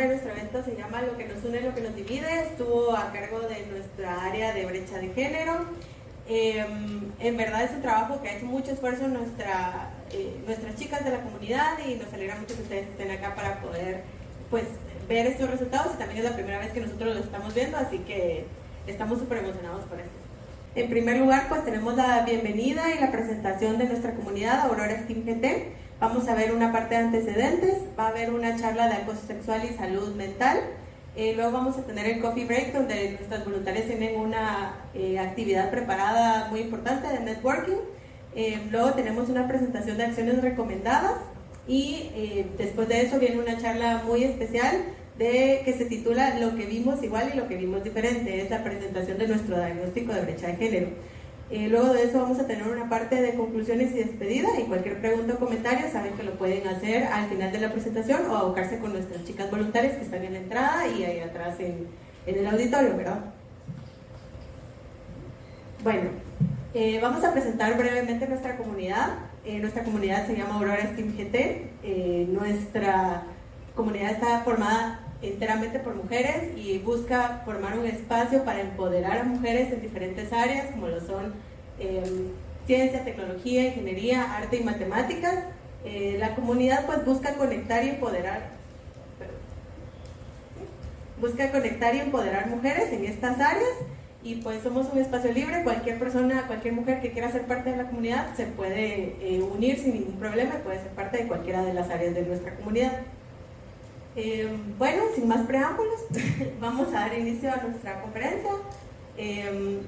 nombre de nuestro evento se llama Lo que nos une, lo que nos divide. Estuvo a cargo de nuestra área de brecha de género. En verdad es un trabajo que ha hecho mucho esfuerzo nuestras chicas de la comunidad, y nos alegra mucho que ustedes estén acá para poder pues ver estos resultados, y también es la primera vez que nosotros los estamos viendo, así que estamos súper emocionados por esto. En primer lugar, pues tenemos la bienvenida y la presentación de nuestra comunidad Aurora STEAM GT. Vamos a ver una parte de antecedentes, va a haber una charla de acoso sexual y salud mental. Luego vamos a tener el coffee break, donde nuestras voluntarias tienen una actividad preparada muy importante de networking. Luego tenemos una presentación de acciones recomendadas, y después de eso viene una charla muy especial que se titula Lo que vimos igual y lo que vimos diferente. Es la presentación de nuestro diagnóstico de brecha de género. Luego de eso vamos a tener una parte de conclusiones y despedida, y cualquier pregunta o comentario saben que lo pueden hacer al final de la presentación o abocarse con nuestras chicas voluntarias que están en la entrada y ahí atrás en el auditorio, ¿verdad? Bueno, vamos a presentar brevemente nuestra comunidad. Nuestra comunidad se llama Aurora STEAM GT. Nuestra comunidad está formada enteramente por mujeres y busca formar un espacio para empoderar a mujeres en diferentes áreas, como lo son ciencia, tecnología, ingeniería, arte y matemáticas. La comunidad pues busca conectar y empoderar mujeres en estas áreas, y pues somos un espacio libre. Cualquier persona, cualquier mujer que quiera ser parte de la comunidad se puede unir sin ningún problema y puede ser parte de cualquiera de las áreas de nuestra comunidad. Bueno, sin más preámbulos, vamos a dar inicio a nuestra conferencia.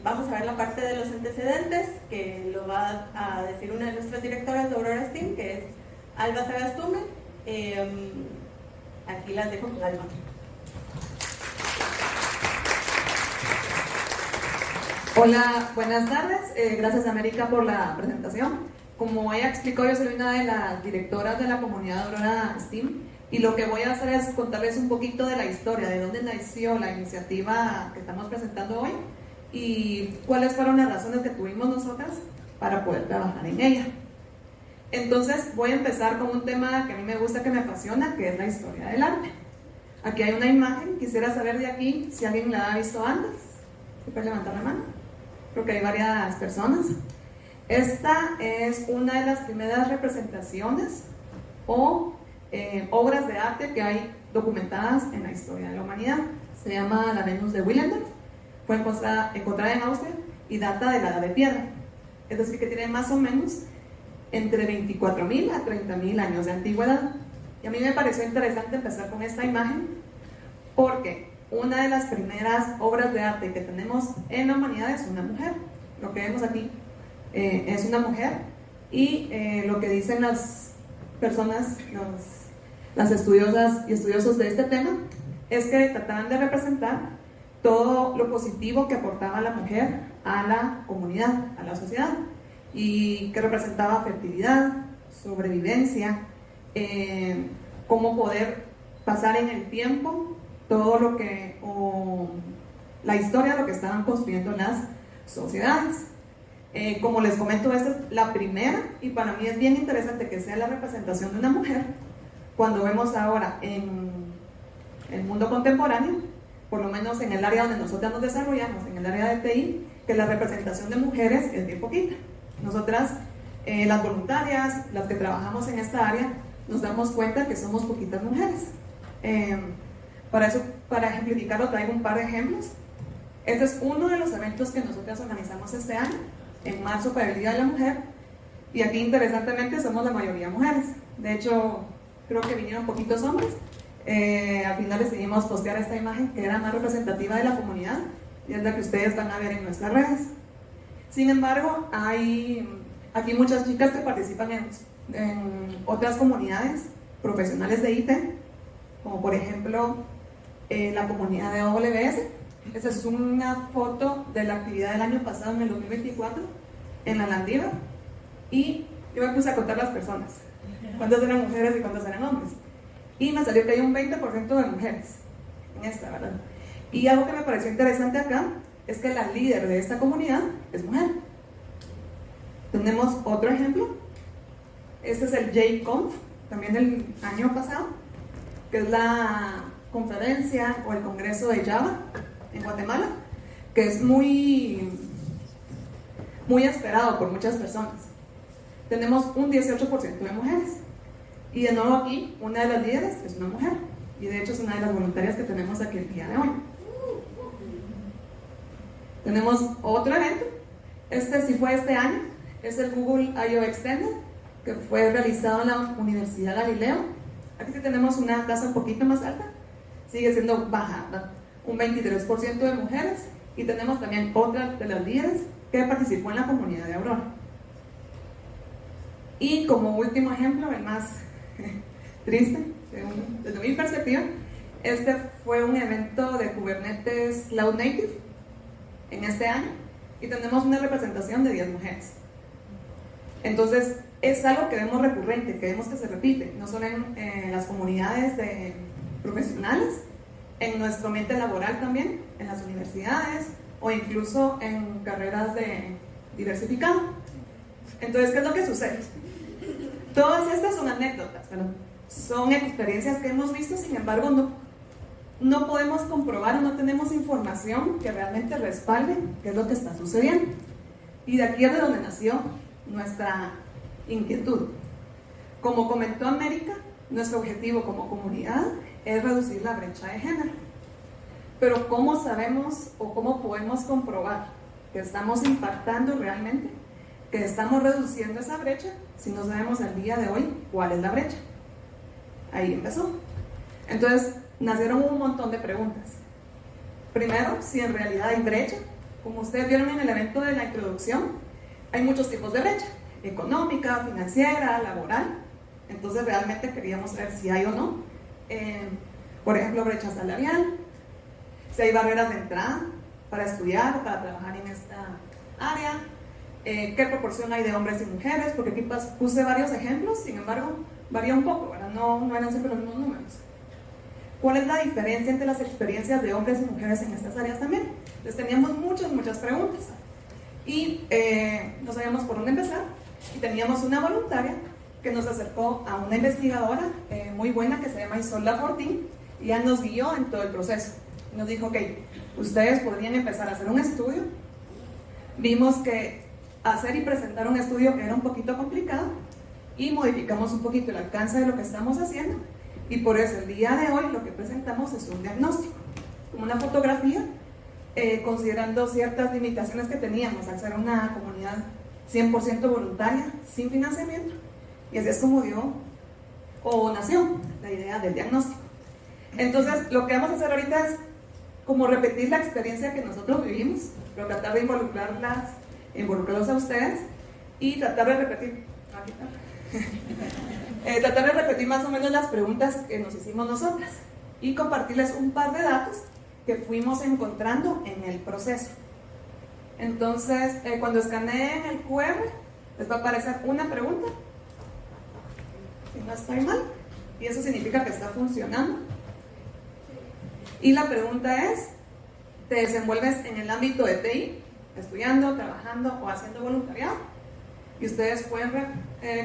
Vamos a ver la parte de los antecedentes, que lo va a decir una de nuestras directoras de Aurora STEAM, que es Alba Sagastume. Aquí las dejo con Alba. Hola, buenas tardes. Gracias, América, por la presentación. Como ella explicó, yo soy una de las directoras de la comunidad Aurora STEAM, y lo que voy a hacer es contarles un poquito de la historia, de dónde nació la iniciativa que estamos presentando hoy y cuáles fueron las razones que tuvimos nosotras para poder trabajar en ella. Entonces voy a empezar con un tema que a mí me gusta, que me apasiona, que es la historia del arte. Aquí hay una imagen, quisiera saber de aquí si alguien la ha visto antes. ¿Se puede levantar la mano? Creo que hay varias personas. Esta es una de las primeras representaciones o obras de arte que hay documentadas en la historia de la humanidad. Se llama la Venus de Willendorf. Fue encontrada en Austria y data de la Edad de Piedra. Es decir, que tiene más o menos entre 24.000 a 30.000 años de antigüedad. Y a mí me pareció interesante empezar con esta imagen porque una de las primeras obras de arte que tenemos en la humanidad es una mujer. Lo que vemos aquí es una mujer, y lo que dicen las personas, las estudiosas y estudiosos de este tema, es que trataban de representar todo lo positivo que aportaba la mujer a la comunidad, a la sociedad, y que representaba fertilidad, sobrevivencia, cómo poder pasar en el tiempo todo lo que, o la historia de lo que estaban construyendo las sociedades. Como les comento, esta es la primera, y para mí es bien interesante que sea la representación de una mujer, cuando vemos ahora en el mundo contemporáneo, por lo menos en el área donde nosotras nos desarrollamos, en el área de TI, que la representación de mujeres es bien poquita. Nosotras, las voluntarias, las que trabajamos en esta área, nos damos cuenta que somos poquitas mujeres. Para ejemplificarlo, traigo un par de ejemplos. Este es uno de los eventos que nosotras organizamos este año, en marzo, para el Día de la Mujer, y aquí interesantemente somos la mayoría mujeres. De hecho, creo que vinieron poquitos hombres. Al final decidimos postear esta imagen que era más representativa de la comunidad, y es la que ustedes van a ver en nuestras redes. Sin embargo, hay aquí muchas chicas que participan en otras comunidades profesionales de IT, como por ejemplo la comunidad de AWS. Esa es una foto de la actividad del año pasado, en el 2024, en la Landiva, y yo me puse a contar las personas, cuántas eran mujeres y cuántas eran hombres, y me salió que hay un 20% de mujeres en esta, ¿verdad? Y algo que me pareció interesante acá es que la líder de esta comunidad es mujer. Tenemos otro ejemplo. Este es el JConf, también del año pasado, que es la conferencia o el congreso de Java en Guatemala, que es muy esperado por muchas personas. Tenemos un 18% de mujeres. Y de nuevo aquí, una de las líderes es una mujer. Y de hecho es una de las voluntarias que tenemos aquí el día de hoy. Tenemos otro evento. Este sí fue este año. Es el Google I.O. Extended, que fue realizado en la Universidad Galileo. Aquí sí tenemos una tasa un poquito más alta. Sigue siendo baja, ¿verdad? Un 23% de mujeres. Y tenemos también otra de las líderes que participó en la comunidad de Aurora. Y como último ejemplo, el más triste, desde mi perspectiva, este fue un evento de Kubernetes Cloud Native en este año y tenemos una representación de 10 mujeres. Entonces, es algo que vemos recurrente, que vemos que se repite, no solo en las comunidades de profesionales, en nuestro ambiente laboral también, en las universidades o incluso en carreras de diversificado. Entonces, ¿qué es lo que sucede? Todas estas son anécdotas, ¿verdad? Son experiencias que hemos visto, sin embargo, no podemos comprobar o no tenemos información que realmente respalde qué es lo que está sucediendo. Y de aquí es de donde nació nuestra inquietud. Como comentó América, nuestro objetivo como comunidad es reducir la brecha de género. Pero ¿cómo sabemos o cómo podemos comprobar que estamos impactando realmente, que estamos reduciendo esa brecha, si no sabemos al día de hoy cuál es la brecha? Ahí empezó. Entonces, nacieron un montón de preguntas. Primero, si en realidad hay brecha. Como ustedes vieron en el evento de la introducción, hay muchos tipos de brecha: económica, financiera, laboral. Entonces, realmente queríamos saber si hay o no. Por ejemplo, brecha salarial, si hay barreras de entrada para estudiar o para trabajar en esta área, qué proporción hay de hombres y mujeres, porque aquí puse varios ejemplos, sin embargo, varía un poco, ¿verdad? No eran siempre los mismos números. ¿Cuál es la diferencia entre las experiencias de hombres y mujeres en estas áreas también? Entonces teníamos muchas preguntas y no sabíamos por dónde empezar, y teníamos una voluntaria que nos acercó a una investigadora muy buena que se llama Isolda Fortín, y ella nos guió en todo el proceso. Nos dijo, ok, ustedes podrían empezar a hacer un estudio. Vimos que hacer y presentar un estudio era un poquito complicado y modificamos un poquito el alcance de lo que estamos haciendo, y por eso el día de hoy lo que presentamos es un diagnóstico, como una fotografía, considerando ciertas limitaciones que teníamos al ser una comunidad 100% voluntaria, sin financiamiento, y así es como dio o nació la idea del diagnóstico. Entonces, lo que vamos a hacer ahorita es como repetir la experiencia que nosotros vivimos, pero tratar de involucrarlos a ustedes y tratar de repetir más o menos las preguntas que nos hicimos nosotras y compartirles un par de datos que fuimos encontrando en el proceso. Entonces, cuando escaneen el QR, les va a aparecer una pregunta, si no estoy mal, y eso significa que está funcionando. Y la pregunta es, ¿te desenvuelves en el ámbito de TI, estudiando, trabajando o haciendo voluntariado? Y ustedes pueden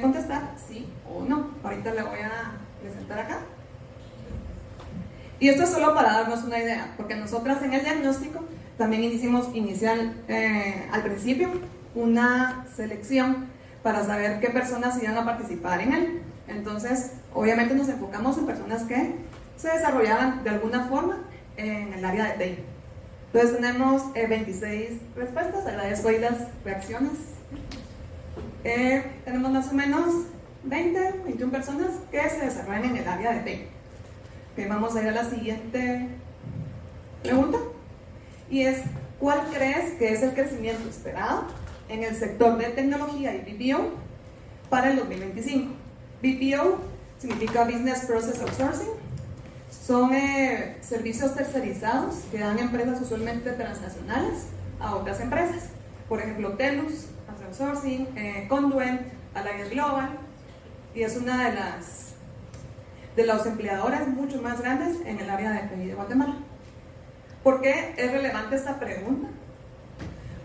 contestar sí o no. Ahorita le voy a presentar acá. Y esto es solo para darnos una idea, porque nosotras en el diagnóstico también hicimos al principio una selección para saber qué personas iban a participar en él. Entonces, obviamente nos enfocamos en personas que se desarrollaban de alguna forma en el área de TI. Entonces tenemos 26 respuestas, agradezco ahí las reacciones. Tenemos más o menos 21 personas que se desarrollan en el área de TI. Vamos a ir a la siguiente pregunta, y es, ¿cuál crees que es el crecimiento esperado en el sector de tecnología y BPO para el 2025? BPO significa Business Process Outsourcing. Son servicios tercerizados que dan empresas usualmente transnacionales a otras empresas. Por ejemplo, TELUS hace outsourcing, Conduent, Alliance Global, y es una de las empleadoras mucho más grandes en el área de TI de Guatemala. ¿Por qué es relevante esta pregunta?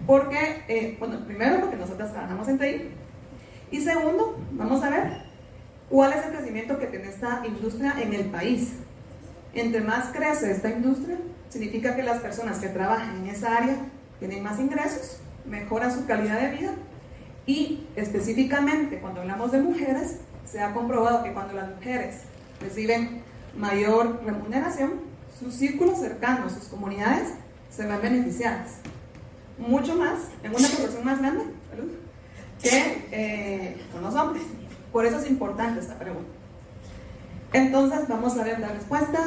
Porque, primero, porque nosotros trabajamos en TI, y segundo, vamos a ver cuál es el crecimiento que tiene esta industria en el país. Entre más crece esta industria, significa que las personas que trabajan en esa área tienen más ingresos, mejoran su calidad de vida y específicamente cuando hablamos de mujeres, se ha comprobado que cuando las mujeres reciben mayor remuneración, sus círculos cercanos, sus comunidades, se ven beneficiadas. Mucho más, en una proporción más grande, que con los hombres. Por eso es importante esta pregunta. Entonces vamos a ver la respuesta.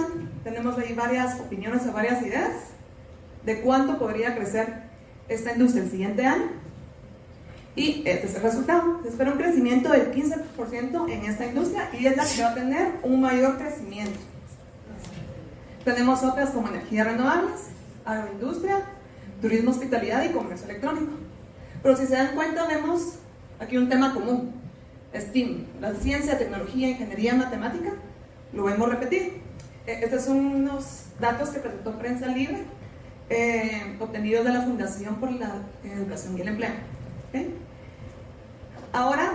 Tenemos ahí varias opiniones o varias ideas de cuánto podría crecer esta industria el siguiente año. Y este es el resultado. Se espera un crecimiento del 15% en esta industria y es la que va a tener un mayor crecimiento. Tenemos otras como energías renovables, agroindustria, turismo, hospitalidad y comercio electrónico. Pero si se dan cuenta, vemos aquí un tema común. STEAM, la ciencia, tecnología, ingeniería, matemática, lo vemos repetir. Estos son unos datos que presentó Prensa Libre, obtenidos de la Fundación por la Educación y el Empleo. ¿Okay? Ahora,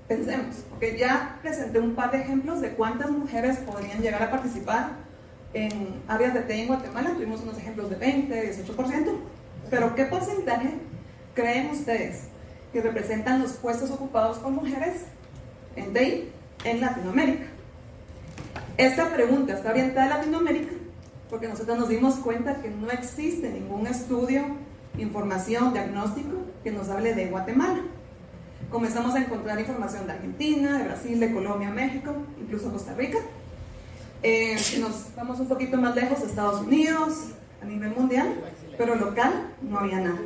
pensemos, porque ya presenté un par de ejemplos de cuántas mujeres podrían llegar a participar en áreas de TI en Guatemala. Tuvimos unos ejemplos de 20, 18%, pero ¿qué porcentaje creen ustedes que representan los puestos ocupados por mujeres en TI en Latinoamérica? Esta pregunta está orientada a Latinoamérica porque nosotros nos dimos cuenta que no existe ningún estudio, información, diagnóstico que nos hable de Guatemala. Comenzamos a encontrar información de Argentina, de Brasil, de Colombia, México, incluso Costa Rica. Nos vamos un poquito más lejos, Estados Unidos, a nivel mundial, pero local no había nada.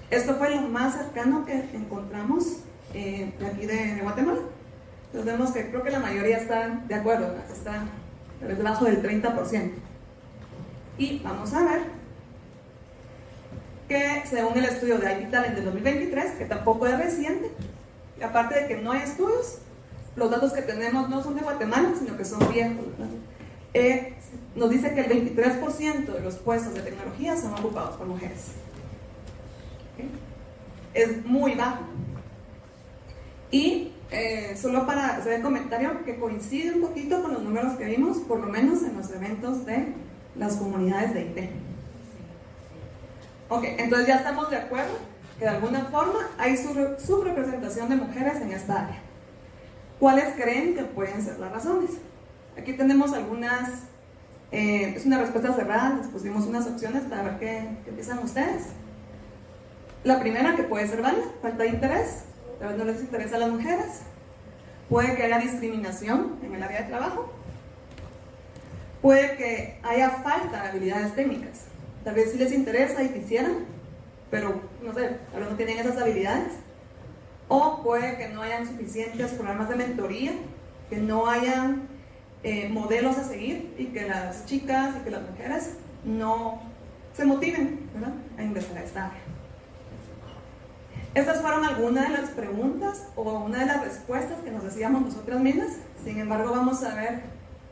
Esto fue lo más cercano que encontramos de aquí de Guatemala. Entonces vemos que creo que la mayoría están de acuerdo, está debajo del 30%. Y vamos a ver que según el estudio de IT Talent del 2023, que tampoco es reciente, y aparte de que no hay estudios, los datos que tenemos no son de Guatemala, sino que son viejos. Nos dice que el 23% de los puestos de tecnología son ocupados por mujeres. ¿Okay? Es muy bajo. Y solo para hacer el comentario que coincide un poquito con los números que vimos, por lo menos en los eventos de las comunidades de IT. Ok, entonces ya estamos de acuerdo que de alguna forma hay subrepresentación de mujeres en esta área. ¿Cuáles creen que pueden ser las razones? Aquí tenemos algunas, es una respuesta cerrada, les pusimos unas opciones para ver qué piensan ustedes. La primera, que puede ser válida, falta de interés, tal vez no les interesa a las mujeres. Puede que haya discriminación en el área de trabajo. Puede que haya falta de habilidades técnicas. Tal vez sí les interesa y quisieran, pero no sé, tal vez no tienen esas habilidades. O puede que no hayan suficientes programas de mentoría, que no hayan modelos a seguir y que las chicas y que las mujeres no se motiven, ¿verdad?, a ingresar a esta área. Estas fueron algunas de las preguntas o una de las respuestas que nos hacíamos nosotras mismas. Sin embargo, vamos a ver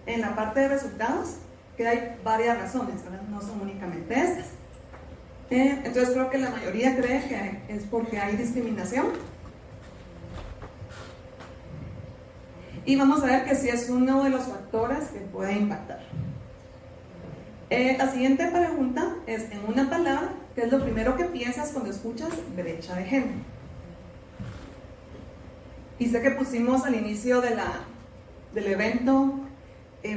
en la parte de resultados que hay varias razones, ¿verdad? No son únicamente estas. Entonces creo que la mayoría cree que es porque hay discriminación. Y vamos a ver que sí es uno de los factores que puede impactar. La siguiente pregunta es, en una palabra, ¿qué es lo primero que piensas cuando escuchas brecha de género? Y sé que pusimos al inicio del evento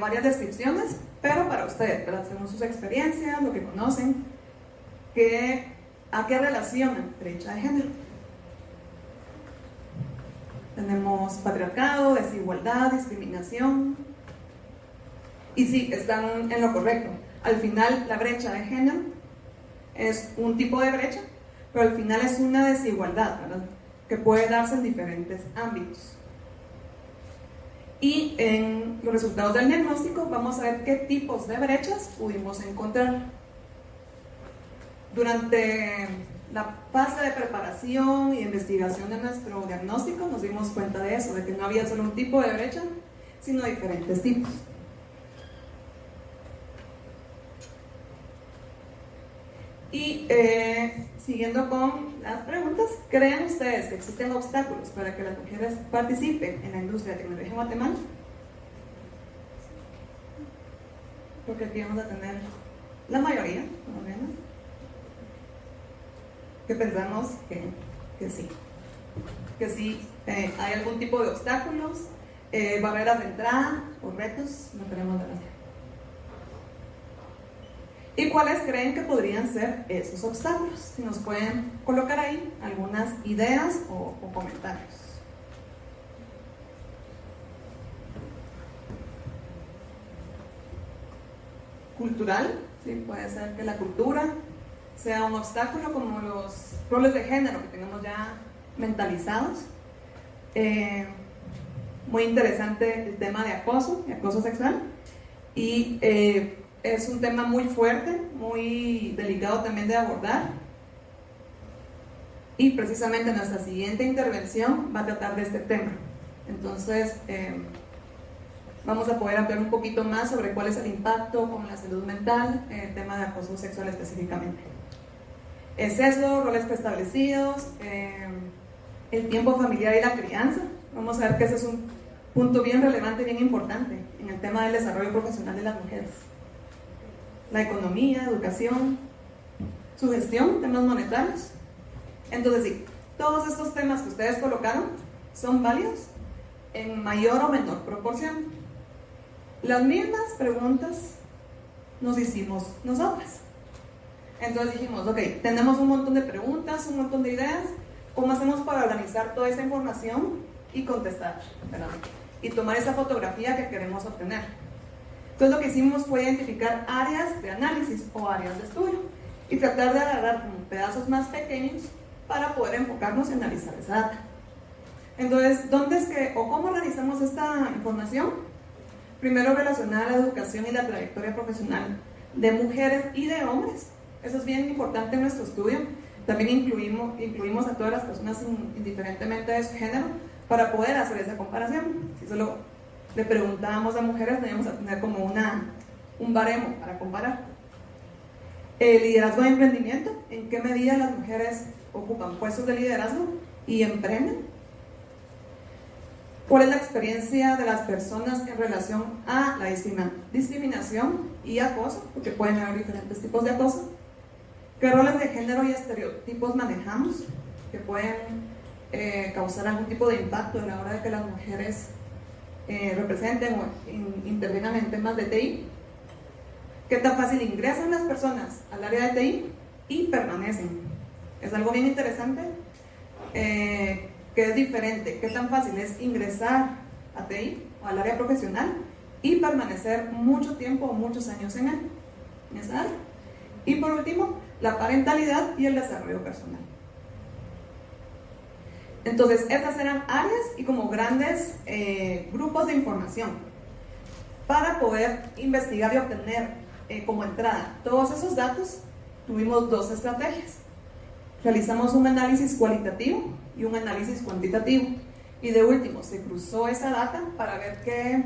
varias descripciones, pero para ustedes, ¿verdad?, según sus experiencias, lo que conocen, ¿a qué relacionan brecha de género? Tenemos patriarcado, desigualdad, discriminación. Y sí, están en lo correcto. Al final, la brecha de género es un tipo de brecha, pero al final es una desigualdad, ¿verdad?, que puede darse en diferentes ámbitos. Y en los resultados del diagnóstico vamos a ver qué tipos de brechas pudimos encontrar. Durante la fase de preparación y investigación de nuestro diagnóstico nos dimos cuenta de eso, de que no había solo un tipo de brecha, sino diferentes tipos. Y siguiendo con las preguntas, ¿creen ustedes que existen obstáculos para que las mujeres participen en la industria de tecnología en Guatemala? Creo que aquí vamos a tener la mayoría, por lo menos, que pensamos que sí. Que sí hay algún tipo de obstáculos, barreras de entrada o retos, no queremos ver así. ¿Y cuáles creen que podrían ser esos obstáculos? Si nos pueden colocar ahí algunas ideas o comentarios. Cultural, ¿sí? Puede ser que la cultura sea un obstáculo, como los roles de género que tenemos ya mentalizados. Muy interesante el tema de acoso sexual, y es un tema muy fuerte, muy delicado también de abordar, y precisamente nuestra siguiente intervención va a tratar de este tema. Entonces vamos a poder hablar un poquito más sobre cuál es el impacto con la salud mental, el tema de acoso sexual específicamente. Sesgo, roles preestablecidos, el tiempo familiar y la crianza. Vamos a ver que ese es un punto bien relevante, bien importante en el tema del desarrollo profesional de las mujeres. La economía, educación, su gestión, temas monetarios. Entonces sí, todos estos temas que ustedes colocaron son válidos en mayor o menor proporción. Las mismas preguntas nos hicimos nosotras. Entonces dijimos, ok, tenemos un montón de preguntas, un montón de ideas, ¿cómo hacemos para organizar toda esa información y contestar, ¿verdad? Y tomar esa fotografía que queremos obtener? Entonces lo que hicimos fue identificar áreas de análisis o áreas de estudio y tratar de agarrar como pedazos más pequeños para poder enfocarnos en analizar esa data. Entonces, ¿dónde es que o cómo organizamos esta información? Primero, relacionar la educación y la trayectoria profesional de mujeres y de hombres. Eso es bien importante en nuestro estudio. También incluimos a todas las personas indiferentemente de su género para poder hacer esa comparación. Si solo le preguntábamos a mujeres, teníamos a tener como un baremo para comparar. Liderazgo de emprendimiento, ¿en qué medida las mujeres ocupan puestos de liderazgo y emprenden? ¿Cuál es la experiencia de las personas en relación a la discriminación y acoso? Porque pueden haber diferentes tipos de acoso. ¿Qué roles de género y estereotipos manejamos que pueden causar algún tipo de impacto a la hora de que las mujeres representen o intervengan en temas de TI? ¿Qué tan fácil ingresan las personas al área de TI y permanecen? Es algo bien interesante, que es diferente. ¿Qué tan fácil es ingresar a TI o al área profesional y permanecer mucho tiempo o muchos años en esa área? Y por último, la parentalidad y el desarrollo personal. Entonces, estas eran áreas y como grandes grupos de información para poder investigar y obtener como entrada todos esos datos. Tuvimos dos estrategias. Realizamos un análisis cualitativo y un análisis cuantitativo, y de último se cruzó esa data para ver qué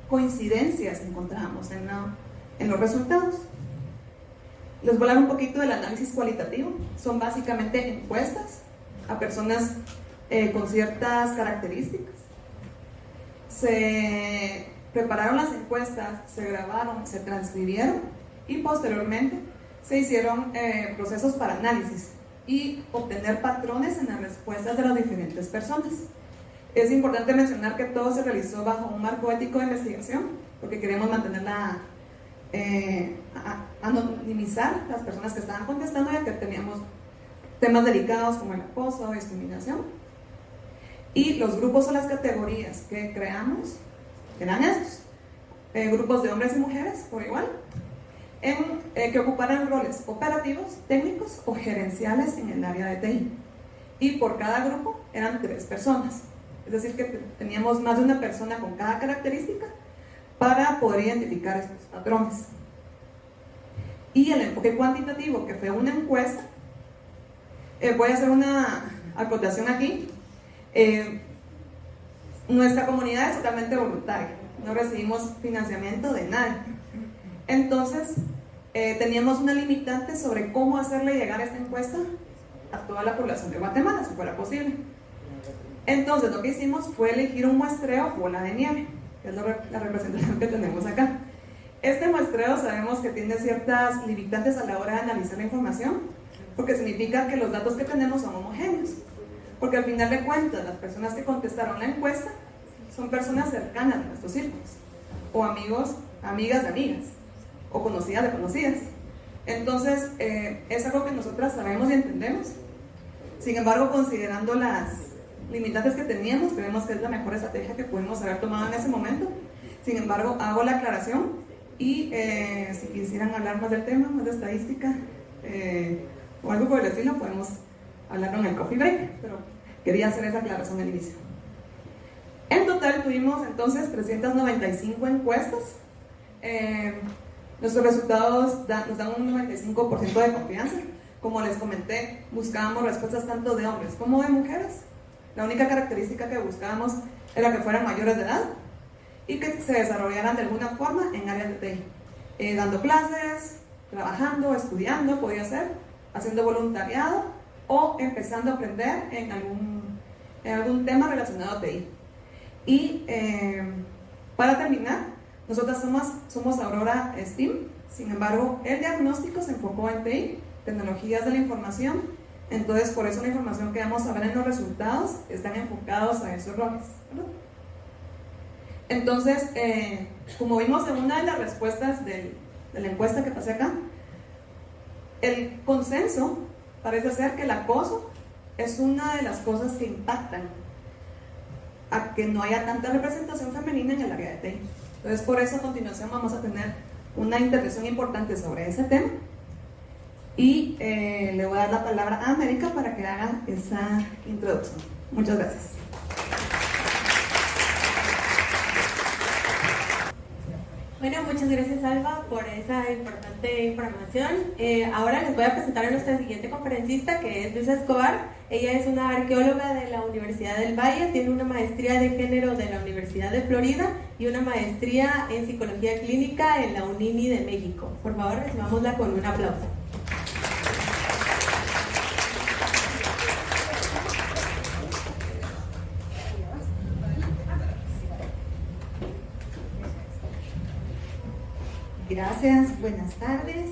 coincidencias encontramos en los resultados. Les voy a hablar un poquito del análisis cualitativo. Son básicamente encuestas a personas con ciertas características. Se prepararon las encuestas, se grabaron, se transcribieron y posteriormente se hicieron procesos para análisis y obtener patrones en las respuestas de las diferentes personas. Es importante mencionar que todo se realizó bajo un marco ético de investigación, porque queremos mantenerla, anonimizar las personas que estaban contestando, ya que teníamos temas delicados como el acoso o discriminación. Y los grupos o las categorías que creamos eran estos: grupos de hombres y mujeres por igual, que ocuparan roles operativos, técnicos o gerenciales en el área de TI. Y por cada grupo eran 3 personas, es decir que teníamos más de una persona con cada característica para poder identificar estos patrones. Y el enfoque cuantitativo, que fue una encuesta, voy a hacer una acotación aquí. Nuestra comunidad es totalmente voluntaria, no recibimos financiamiento de nadie. Entonces, teníamos una limitante sobre cómo hacerle llegar esta encuesta a toda la población de Guatemala, si fuera posible. Entonces, lo que hicimos fue elegir un muestreo bola de nieve, que es la representación que tenemos acá. Este muestreo sabemos que tiene ciertas limitantes a la hora de analizar la información, porque significa que los datos que tenemos son homogéneos. Porque al final de cuentas, las personas que contestaron la encuesta son personas cercanas a nuestros círculos, o amigos, amigas de amigas, o conocidas de conocidas. Entonces, es algo que nosotras sabemos y entendemos. Sin embargo, considerando las limitantes que teníamos, creemos que es la mejor estrategia que pudimos haber tomado en ese momento. Sin embargo, hago la aclaración y si quisieran hablar más del tema, más de estadística o algo por el estilo, podemos hablarlo en el coffee break, pero quería hacer esa aclaración al inicio. En total tuvimos entonces 395 encuestas. Nuestros resultados nos dan un 95% de confianza. Como les comenté, buscábamos respuestas tanto de hombres como de mujeres. La única característica que buscábamos era que fueran mayores de edad y que se desarrollaran de alguna forma en áreas de TI, dando clases, trabajando, estudiando, podía ser, haciendo voluntariado o empezando a aprender en algún tema relacionado a TI. Y para terminar, nosotras somos Aurora STEAM. Sin embargo, el diagnóstico se enfocó en TI, tecnologías de la información. Entonces, por eso la información que vamos a ver en los resultados están enfocados a esos roles, ¿verdad? Entonces, como vimos en una de las respuestas de la encuesta que pasé acá, el consenso parece ser que el acoso es una de las cosas que impactan a que no haya tanta representación femenina en el área de TI. Entonces, por eso a continuación vamos a tener una intervención importante sobre ese tema y le voy a dar la palabra a América para que haga esa introducción. Muchas gracias. Bueno, muchas gracias Alba por esa importante información. Ahora les voy a presentar a nuestra siguiente conferencista, que es Luisa Escobar. Ella es una arqueóloga de la Universidad del Valle, tiene una maestría de género de la Universidad de Florida y una maestría en psicología clínica en la UNINI de México. Por favor, recibámosla con un aplauso. Gracias, buenas tardes.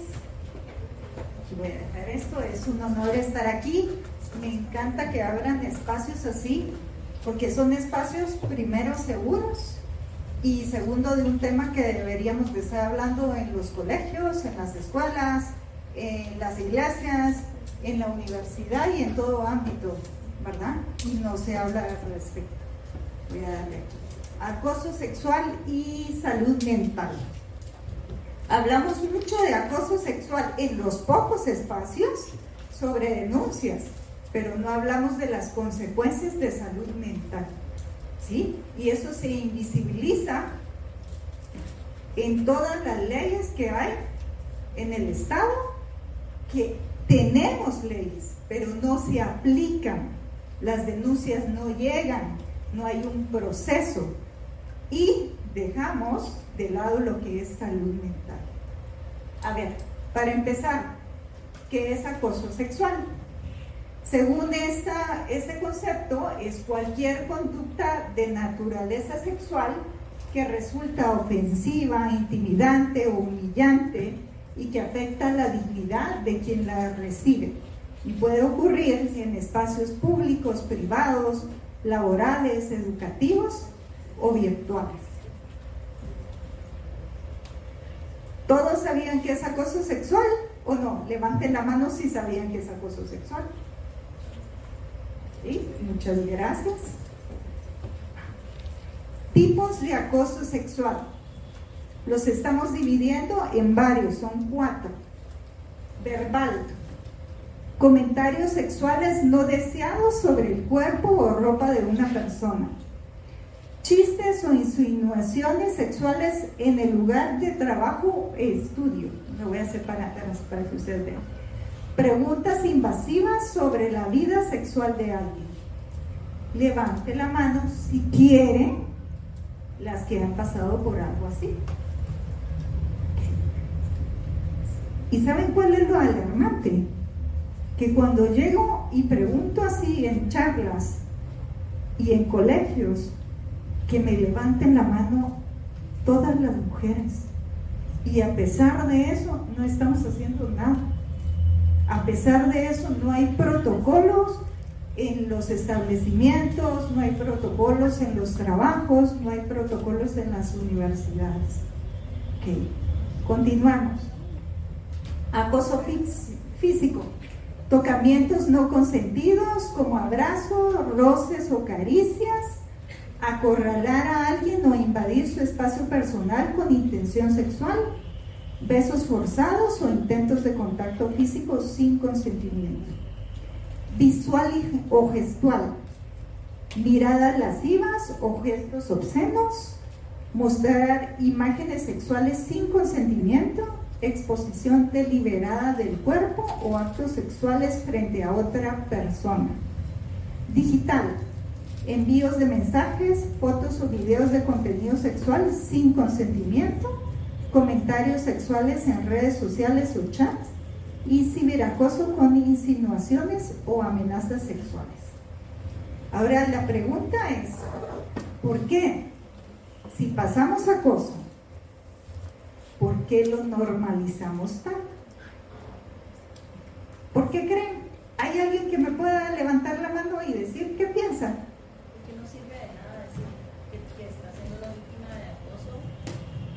Voy a dejar esto, es un honor estar aquí. Me encanta que abran espacios así, porque son espacios, primero, seguros y segundo, de un tema que deberíamos de estar hablando en los colegios, en las escuelas, en las iglesias, en la universidad y en todo ámbito, ¿verdad? Y no se habla al respecto. Voy a darle aquí. Acoso sexual y salud mental. Hablamos mucho de acoso sexual en los pocos espacios sobre denuncias, pero no hablamos de las consecuencias de salud mental, ¿sí? Y eso se invisibiliza en todas las leyes que hay en el Estado, que tenemos leyes, pero no se aplican, las denuncias no llegan, no hay un proceso y dejamos de lado lo que es salud mental. A ver, para empezar, ¿qué es acoso sexual? Según este concepto, es cualquier conducta de naturaleza sexual que resulta ofensiva, intimidante o humillante y que afecta la dignidad de quien la recibe. Y puede ocurrir en espacios públicos, privados, laborales, educativos o virtuales. ¿Todos sabían que es acoso sexual o no? Levanten la mano si sabían que es acoso sexual. ¿Sí? Muchas gracias. Tipos de acoso sexual. Los estamos dividiendo en varios, son 4. Verbal. Comentarios sexuales no deseados sobre el cuerpo o ropa de una persona. Chistes o insinuaciones sexuales en el lugar de trabajo o estudio. Me voy a separar para que ustedes vean. Preguntas invasivas sobre la vida sexual de alguien. Levante la mano si quieren las que han pasado por algo así. ¿Y saben cuál es lo alarmante? Que cuando llego y pregunto así en charlas y en colegios, que me levanten la mano todas las mujeres. Y a pesar de eso, no estamos haciendo nada. A pesar de eso, no hay protocolos en los establecimientos, no hay protocolos en los trabajos, no hay protocolos en las universidades. Okay. Continuamos. Acoso físico. Tocamientos no consentidos como abrazos, roces o caricias. Acorralar a alguien o invadir su espacio personal con intención sexual. Besos forzados o intentos de contacto físico sin consentimiento. Visual o gestual. Miradas lascivas o gestos obscenos. Mostrar imágenes sexuales sin consentimiento. Exposición deliberada del cuerpo o actos sexuales frente a otra persona. Digital. Envíos de mensajes, fotos o videos de contenido sexual sin consentimiento. Comentarios sexuales en redes sociales o chats. Y ciberacoso con insinuaciones o amenazas sexuales. Ahora la pregunta es, ¿por qué? Si pasamos acoso, ¿por qué lo normalizamos tanto? ¿Por qué creen? ¿Hay alguien que me pueda levantar la mano y decir qué piensa? Porque no sirve de nada decir que estás siendo la víctima de acoso,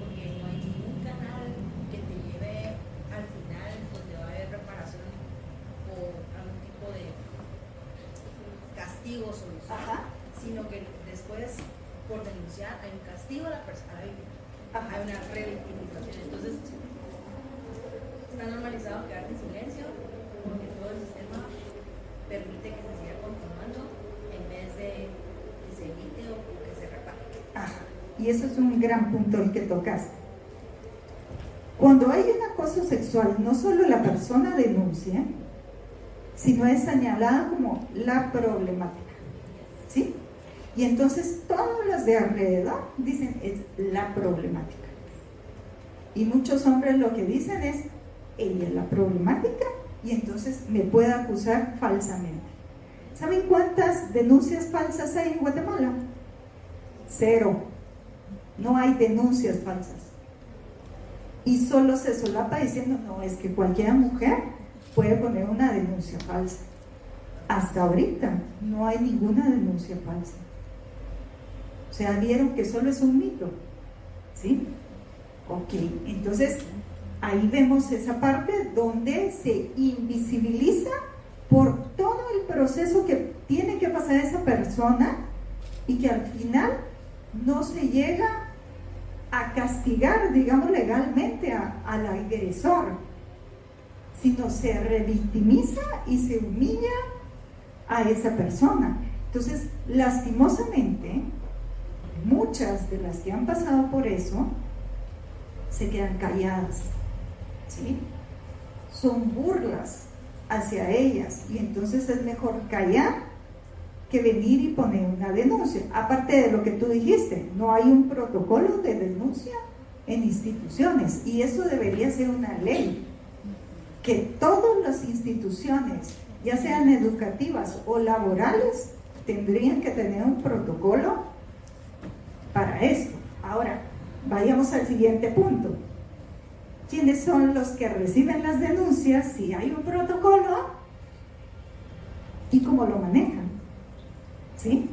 porque no hay ningún canal que te lleve al final donde va a haber reparación o algún tipo de castigo o solución, sino que después, por denunciar, hay un castigo a la persona, a la víctima. Hay una revictimización. Entonces está normalizado quedarte en silencio porque todo el sistema permite que se siga continuando en vez de que se evite o que se repare. Y eso es un gran punto el que tocaste. Cuando hay un acoso sexual, no solo la persona denuncia, sino es señalada como la problemática, ¿sí? Y entonces todos los de alrededor dicen es la problemática. Y muchos hombres lo que dicen es, ella es la problemática y entonces me puede acusar falsamente. ¿Saben cuántas denuncias falsas hay en Guatemala? 0. No hay denuncias falsas. Y solo se solapa diciendo, no, es que cualquier mujer puede poner una denuncia falsa. Hasta ahorita no hay ninguna denuncia falsa. O sea, vieron que solo es un mito, ¿sí? Ok, entonces ahí vemos esa parte donde se invisibiliza por todo el proceso que tiene que pasar esa persona y que al final no se llega a castigar, digamos, legalmente al agresor, sino se revictimiza y se humilla a esa persona. Entonces, lastimosamente, muchas de las que han pasado por eso se quedan calladas, ¿sí? Son burlas hacia ellas y entonces es mejor callar que venir y poner una denuncia. Aparte de lo que tú dijiste, no hay un protocolo de denuncia en instituciones y eso debería ser una ley, que todas las instituciones, ya sean educativas o laborales, tendrían que tener un protocolo para esto. Ahora, vayamos al siguiente punto. ¿Quiénes son los que reciben las denuncias? Si hay un protocolo y cómo lo manejan, ¿sí?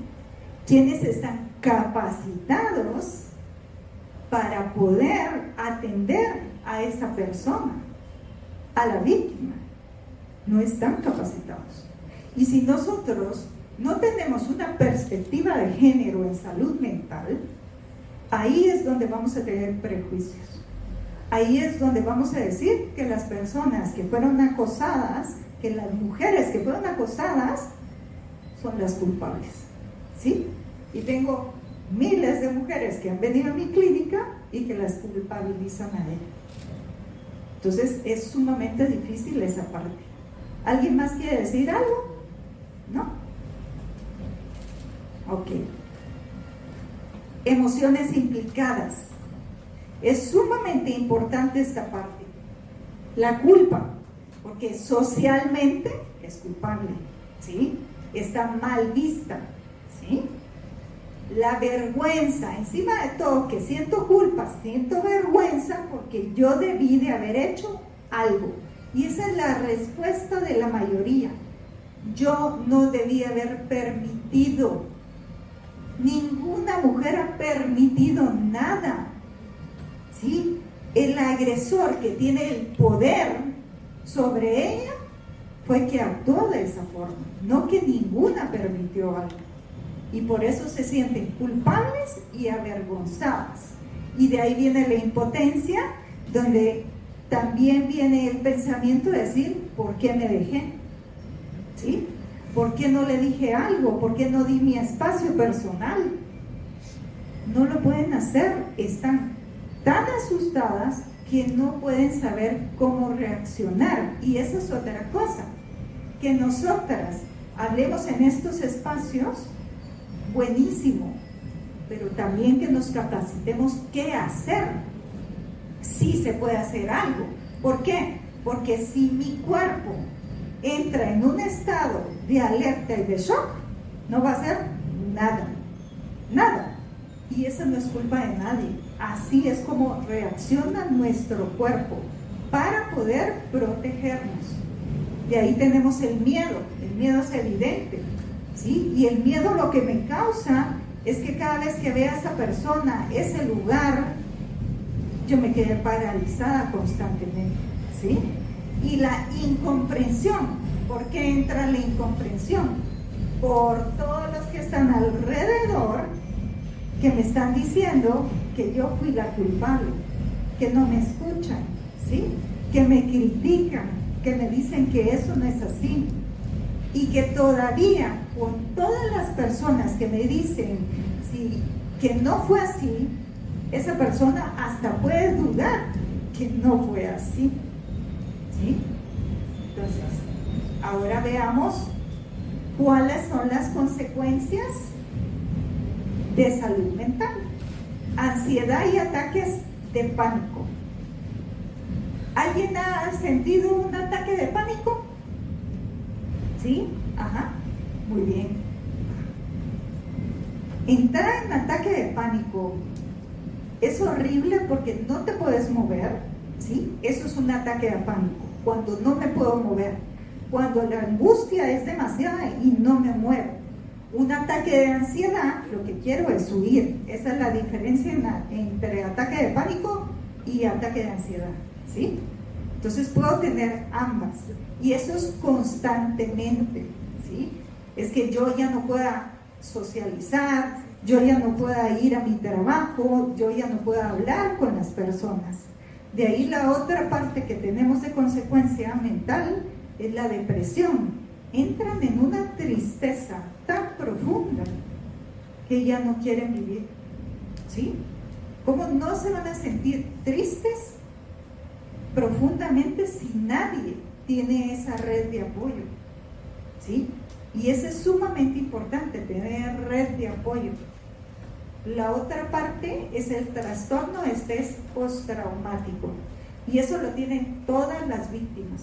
¿Quiénes están capacitados para poder atender a esa persona, a la víctima? No están capacitados. Y si nosotros no tenemos una perspectiva de género en salud mental, ahí es donde vamos a tener prejuicios. Ahí es donde vamos a decir que las personas que fueron acosadas, que las mujeres que fueron acosadas, son las culpables, ¿sí? Y tengo miles de mujeres que han venido a mi clínica y que las culpabilizan a ellas. Entonces es sumamente difícil esa parte. ¿Alguien más quiere decir algo? ¿No? Ok. Emociones implicadas. Es sumamente importante esta parte. La culpa, porque socialmente es culpable, ¿sí? Está mal vista, ¿sí? La vergüenza, encima de todo, que siento culpa, siento vergüenza porque yo debí de haber hecho algo. Y esa es la respuesta de la mayoría. Yo no debí haber permitido. Ninguna mujer ha permitido nada. ¿Sí? El agresor que tiene el poder sobre ella fue que actuó de esa forma, no que ninguna permitió algo. Y por eso se sienten culpables y avergonzadas. Y de ahí viene la impotencia, donde también viene el pensamiento de decir, ¿por qué me dejé? ¿Sí? ¿Por qué no le dije algo? ¿Por qué no di mi espacio personal? No lo pueden hacer, están tan asustadas que no pueden saber cómo reaccionar. Y esa es otra cosa, que nosotras hablemos en estos espacios, buenísimo, pero también que nos capacitemos qué hacer. Sí se puede hacer algo. ¿Por qué? Porque si mi cuerpo entra en un estado de alerta y de shock, no va a hacer nada, nada. Y eso no es culpa de nadie. Así es como reacciona nuestro cuerpo para poder protegernos. De ahí tenemos el miedo es evidente, ¿sí? Y el miedo lo que me causa es que cada vez que vea a esa persona, ese lugar, yo me quedé paralizada constantemente, ¿sí? Y la incomprensión, ¿por qué entra la incomprensión? Por todos los que están alrededor, que me están diciendo que yo fui la culpable, que no me escuchan, ¿sí? Que me critican, que me dicen que eso no es así. Y que todavía, con todas las personas que me dicen sí, que no fue así, esa persona hasta puede dudar que no fue así, ¿sí? Entonces, ahora veamos cuáles son las consecuencias de salud mental. Ansiedad y ataques de pánico. ¿Alguien ha sentido un ataque de pánico? ¿Sí? Ajá. Muy bien. Entrar en ataque de pánico es horrible porque no te puedes mover, ¿sí? Eso es un ataque de pánico, cuando no me puedo mover, cuando la angustia es demasiada y no me muevo. Un ataque de ansiedad, lo que quiero es huir. Esa es la diferencia entre ataque de pánico y ataque de ansiedad, ¿sí? Entonces puedo tener ambas, y eso es constantemente, ¿sí? Es que yo ya no pueda socializar, yo ya no pueda ir a mi trabajo, yo ya no pueda hablar con las personas. De ahí la otra parte que tenemos de consecuencia mental es la depresión. Entran en una tristeza tan profunda que ya no quieren vivir, ¿sí? ¿Cómo no se van a sentir tristes profundamente si nadie tiene esa red de apoyo? ¿Sí? Y eso es sumamente importante, tener red de apoyo. La otra parte es el trastorno de estrés postraumático, y eso lo tienen todas las víctimas.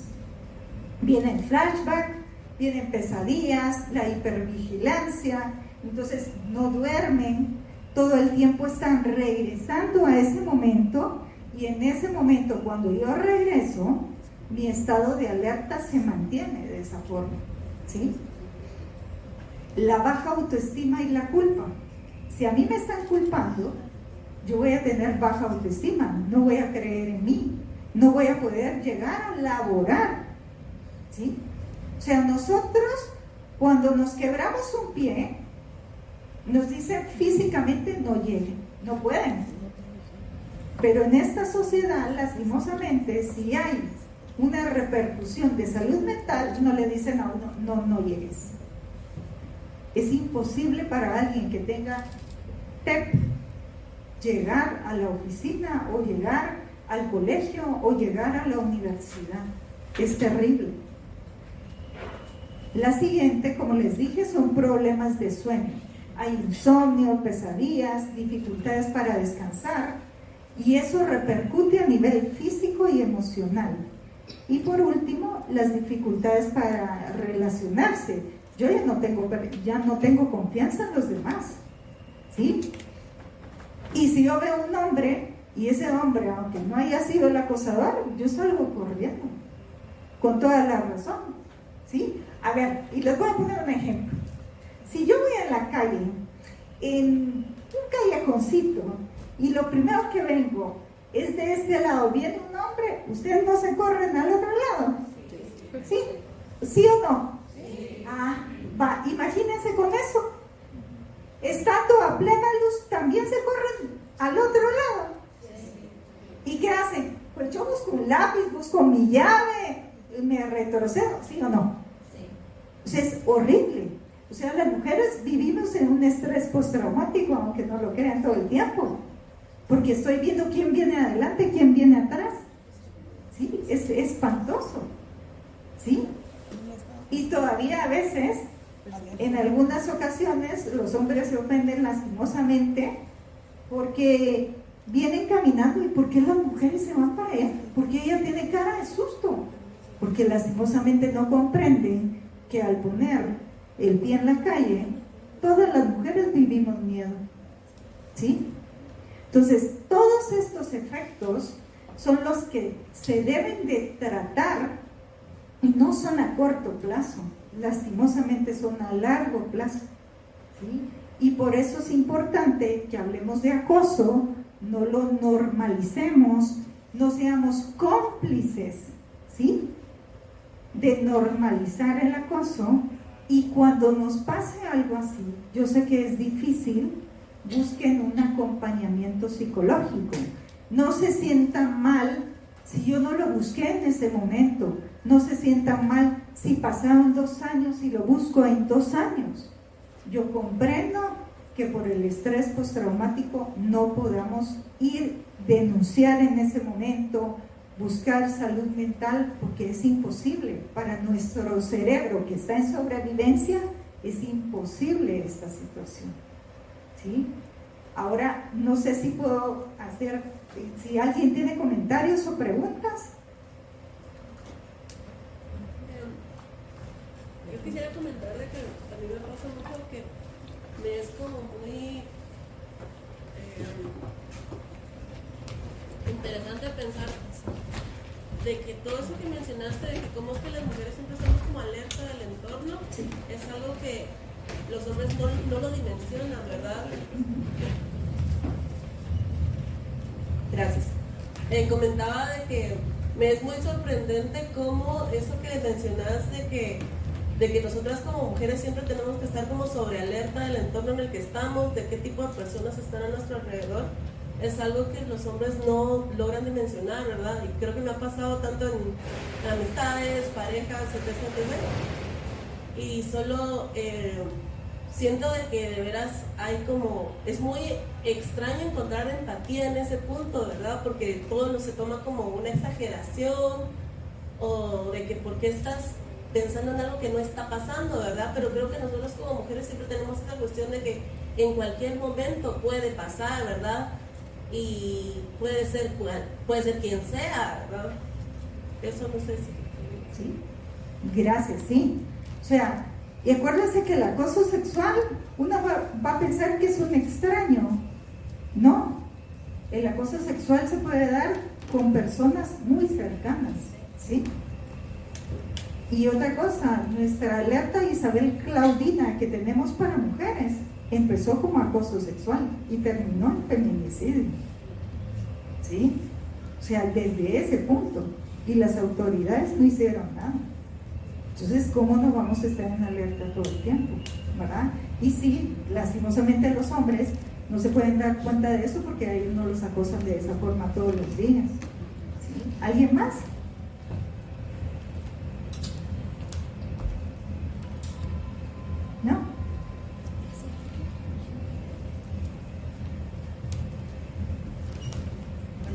Vienen flashbacks, vienen pesadillas, la hipervigilancia, entonces no duermen, todo el tiempo están regresando a ese momento, y en ese momento cuando yo regreso, mi estado de alerta se mantiene de esa forma, ¿sí? La baja autoestima y la culpa. Si a mí me están culpando, yo voy a tener baja autoestima, no voy a creer en mí, no voy a poder llegar a laborar, ¿sí? O sea, nosotros cuando nos quebramos un pie, nos dicen físicamente no lleguen, no pueden. Pero en esta sociedad, lastimosamente, si hay una repercusión de salud mental, no le dicen a uno, no llegues. Es imposible para alguien que tenga TEP llegar a la oficina o llegar al colegio o llegar a la universidad. Es terrible. La siguiente, como les dije, son problemas de sueño. Hay insomnio, pesadillas, dificultades para descansar, y eso repercute a nivel físico y emocional. Y por último, las dificultades para relacionarse. Yo ya no tengo confianza en los demás, ¿sí? Y si yo veo un hombre, y ese hombre, aunque no haya sido el acosador, yo salgo corriendo, con toda la razón, ¿sí? A ver, y les voy a poner un ejemplo. Si yo voy a la calle, en un callejoncito, y lo primero que vengo es de este lado, viene un hombre, ¿ustedes no se corren al otro lado? ¿Sí? ¿Sí o no? Sí. Ah, va, imagínense con eso. Estando a plena luz, también se corren al otro lado. ¿Y qué hacen? Pues yo busco un lápiz, busco mi llave, me retrocedo, ¿sí o no? Sí. O sea, es horrible. O sea, las mujeres vivimos en un estrés postraumático, aunque no lo crean todo el tiempo. Porque estoy viendo quién viene adelante, quién viene atrás. ¿Sí? Es espantoso. ¿Sí? Y todavía a veces, en algunas ocasiones, los hombres se ofenden lastimosamente porque vienen caminando. ¿Y por qué las mujeres se van para allá? Porque ella tiene cara de susto. Porque lastimosamente no comprenden que al poner el pie en la calle, todas las mujeres vivimos miedo. ¿Sí? Entonces, todos estos efectos son los que se deben de tratar y no son a corto plazo, lastimosamente son a largo plazo, ¿sí? Y por eso es importante que hablemos de acoso, no lo normalicemos, no seamos cómplices, ¿sí? De normalizar el acoso. Y cuando nos pase algo así, yo sé que es difícil, busquen un acompañamiento psicológico. No se sientan mal si yo no lo busqué en ese momento. No se sientan mal si pasaron 2 años y lo busco en 2 años. Yo comprendo que por el estrés postraumático no podamos ir, denunciar en ese momento, buscar salud mental, porque es imposible. Para nuestro cerebro que está en sobrevivencia, es imposible esta situación. ¿Sí? Ahora, no sé si puedo hacer, si alguien tiene comentarios o preguntas. Yo quisiera comentar de que a mí me pasa mucho que me es como muy interesante pensar de que todo eso que mencionaste, de que cómo es que las mujeres siempre estamos como alerta del entorno, sí, es algo que los hombres no lo dimensionan, ¿verdad? Gracias. Comentaba de que me es muy sorprendente cómo eso que mencionas de que nosotras como mujeres siempre tenemos que estar como sobre alerta del entorno en el que estamos, de qué tipo de personas están a nuestro alrededor, es algo que los hombres no logran dimensionar, ¿verdad? Y creo que me ha pasado tanto en amistades, parejas, etc. Y solo siento de que de veras hay como, es muy extraño encontrar empatía en ese punto, ¿verdad? Porque todo se toma como una exageración, o de que por qué estás pensando en algo que no está pasando, ¿verdad? Pero creo que nosotros como mujeres siempre tenemos esta cuestión de que en cualquier momento puede pasar, ¿verdad? Y puede ser quien sea, ¿verdad? Eso no sé si... Sí, gracias, sí. O sea, y acuérdense que el acoso sexual, uno va a pensar que es un extraño. No, el acoso sexual se puede dar con personas muy cercanas, ¿sí? Y otra cosa, nuestra alerta Isabel Claudina que tenemos para mujeres empezó como acoso sexual y terminó en feminicidio, ¿sí? O sea, desde ese punto, y las autoridades no hicieron nada. Entonces, ¿cómo no vamos a estar en alerta todo el tiempo? ¿Verdad? Y sí, lastimosamente los hombres no se pueden dar cuenta de eso porque a ellos no los acosan de esa forma todos los días, ¿sí? ¿Alguien más? ¿No?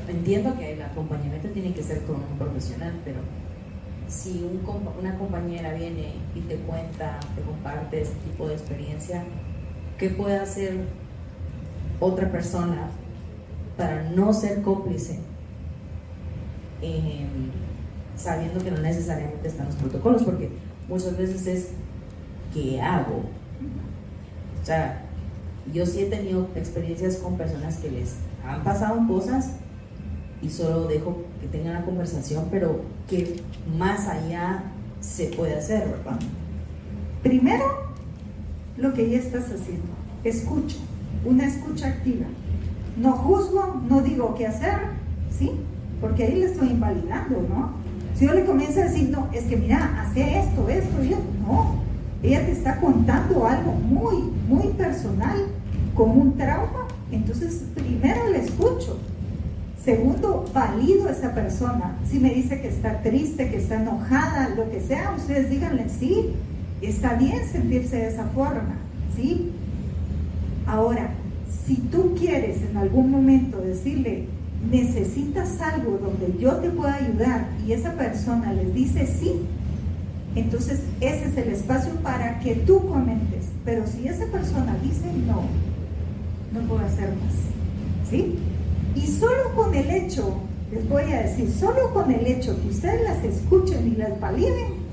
Entiendo que el acompañamiento tiene que ser con un profesional, pero si una compañera viene y te cuenta, te comparte este tipo de experiencia, ¿qué puede hacer otra persona para no ser cómplice? Sabiendo que no necesariamente están los protocolos, porque muchas veces es ¿qué hago? O sea, Yo sí he tenido experiencias con personas que les han pasado cosas y solo dejo que tengan la conversación, pero que más allá se puede hacer, ¿verdad? Primero, lo que ya estás haciendo, escucho, una escucha activa. No juzgo, no digo qué hacer, ¿sí? Porque ahí le estoy invalidando, ¿no? Si yo le comienzo a decir, no, es que mira, hace esto, y yo, no. Ella te está contando algo muy, muy personal, como un trauma. Entonces, primero le escucho. Segundo, valido a esa persona. Si me dice que está triste, que está enojada, lo que sea, ustedes díganle, sí, está bien sentirse de esa forma, ¿sí? Ahora, si tú quieres en algún momento decirle, necesitas algo donde yo te pueda ayudar, y esa persona les dice sí, entonces ese es el espacio para que tú comentes. Pero si esa persona dice no, no puedo hacer más, ¿sí? Y solo con el hecho, les voy a decir, solo con el hecho que ustedes las escuchen y las validen,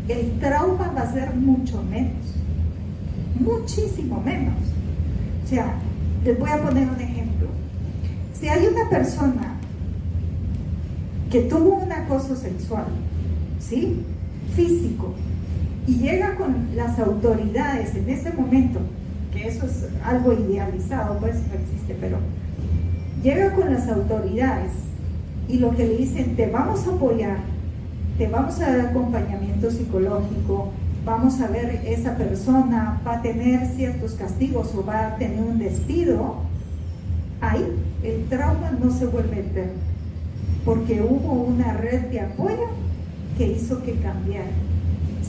el trauma va a ser mucho menos, muchísimo menos. O sea, les voy a poner un ejemplo. Si hay una persona que tuvo un acoso sexual, ¿sí?, físico, y llega con las autoridades en ese momento, que eso es algo idealizado, pues no existe, pero llega con las autoridades y lo que le dicen, te vamos a apoyar, te vamos a dar acompañamiento psicológico, vamos a ver, esa persona va a tener ciertos castigos o va a tener un despido, ahí el trauma no se vuelve eterno, porque hubo una red de apoyo que hizo que cambiara,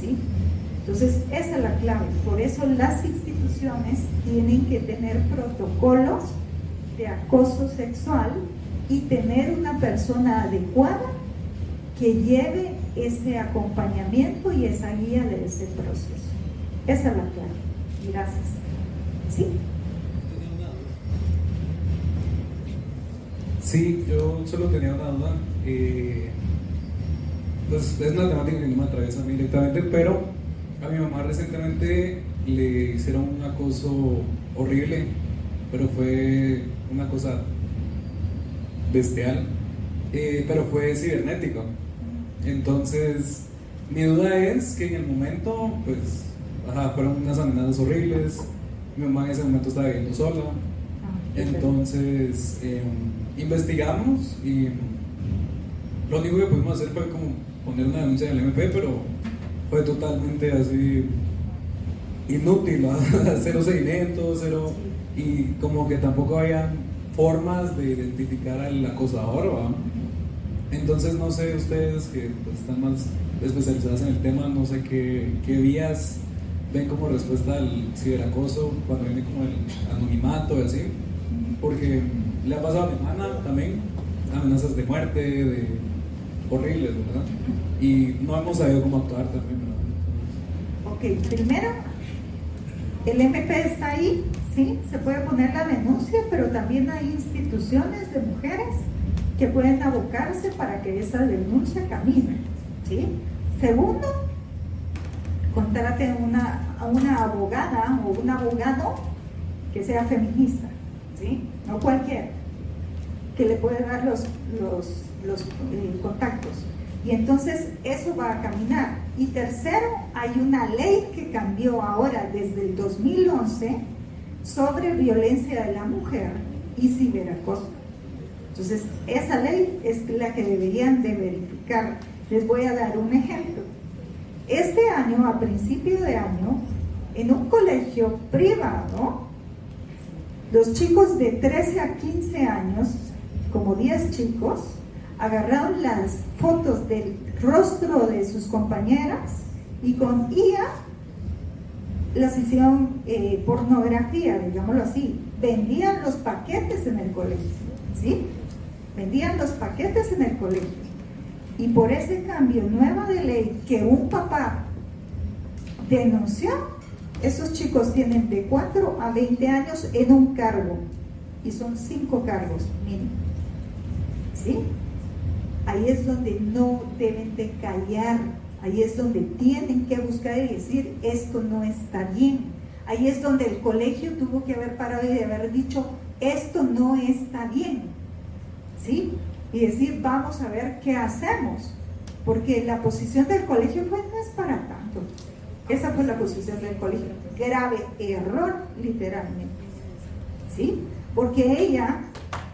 ¿sí? Entonces, esa es la clave. Por eso las instituciones tienen que tener protocolos de acoso sexual y tener una persona adecuada que lleve ese acompañamiento y esa guía de ese proceso. Esa es la clave. Gracias. ¿Sí? Sí, yo solo tenía una duda. Pues es una temática que no me atraviesa a mí directamente, pero a mi mamá recientemente le hicieron un acoso horrible, pero fue una cosa bestial, pero fue cibernético. Entonces, mi duda es que en el momento, pues, fueron unas amenazas horribles. Mi mamá en ese momento estaba viviendo sola. Entonces, investigamos y lo único que pudimos hacer fue como poner una denuncia del MP, pero fue totalmente así inútil, cero seguimiento, cero, y como que tampoco había formas de identificar al acosador, ¿verdad? Entonces no sé, ustedes que pues, están más especializadas en el tema, no sé qué vías ven como respuesta al ciberacoso cuando viene como el anonimato y así, porque le ha pasado a mi hermana también amenazas de muerte, horribles, ¿verdad? Y no hemos sabido cómo actuar también, ¿verdad? Ok, primero, el MP está ahí, sí, se puede poner la denuncia, pero también hay instituciones de mujeres que pueden abocarse para que esa denuncia camine, ¿sí? Segundo, contrate a una abogada o un abogado que sea feminista, ¿sí? No cualquiera, que le puede dar los contactos. Y entonces eso va a caminar. Y tercero, hay una ley que cambió ahora desde el 2011 sobre violencia de la mujer y ciberacoso. Entonces, esa ley es la que deberían de verificar. Les voy a dar un ejemplo. Este año, a principio de año, en un colegio privado, los chicos de 13 a 15 años, como 10 chicos, agarraron las fotos del rostro de sus compañeras y con IA las hicieron pornografía, digámoslo así. Vendían los paquetes en el colegio, ¿sí? Vendían los paquetes en el colegio. Y por ese cambio nuevo de ley que un papá denunció, esos chicos tienen de 4 a 20 años en un cargo. Y son 5 cargos mínimo, ¿sí? Ahí es donde no deben de callar, ahí es donde tienen que buscar y decir, esto no está bien. Ahí es donde el colegio tuvo que haber parado y haber dicho, esto no está bien, ¿sí? Y decir, vamos a ver qué hacemos, porque la posición del colegio pues no es para tanto. Esa fue la posición del colegio, grave error literalmente, ¿sí? Porque ella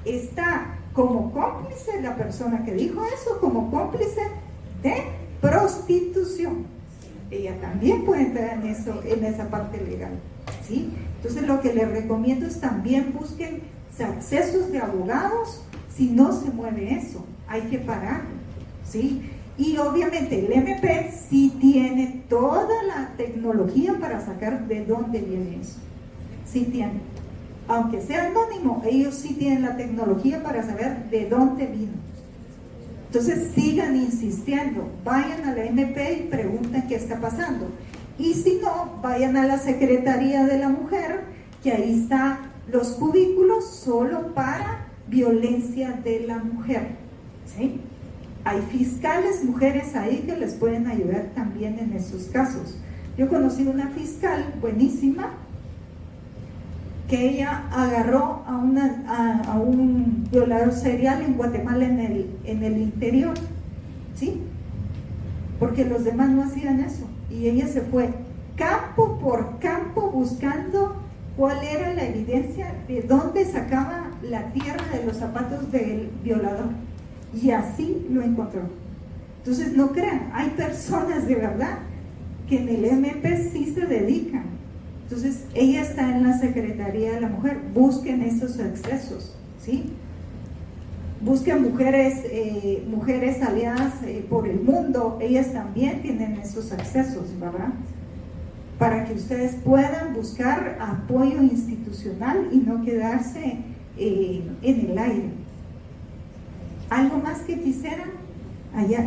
está como cómplice, la persona que dijo eso, como cómplice de prostitución. Ella también puede entrar en eso, en esa parte legal, ¿sí? Entonces lo que les recomiendo es también busquen accesos de abogados. Si no se mueve eso, hay que parar, ¿sí? Y obviamente el MP sí tiene toda la tecnología para sacar de dónde viene eso, sí tiene. Aunque sea anónimo, ellos sí tienen la tecnología para saber de dónde vino. Entonces sigan insistiendo, vayan a la MP y pregunten qué está pasando. Y si no, vayan a la Secretaría de la Mujer, que ahí están los cubículos solo para violencia de la mujer, ¿sí? Hay fiscales mujeres ahí que les pueden ayudar también en esos casos. Yo conocí una fiscal buenísima que ella agarró a un violador serial en Guatemala en el interior, ¿sí? Porque los demás no hacían eso, y ella se fue campo por campo buscando cuál era la evidencia de dónde sacaba la tierra de los zapatos del violador, y así lo encontró. Entonces no crean, hay personas de verdad que en el MP sí se dedican. Entonces ella está en la Secretaría de la Mujer, busquen esos accesos, ¿sí? Busquen mujeres aliadas por el mundo, ellas también tienen esos accesos, ¿verdad? Para que ustedes puedan buscar apoyo institucional y no quedarse en el aire. ¿Algo más que quisieran? Allá.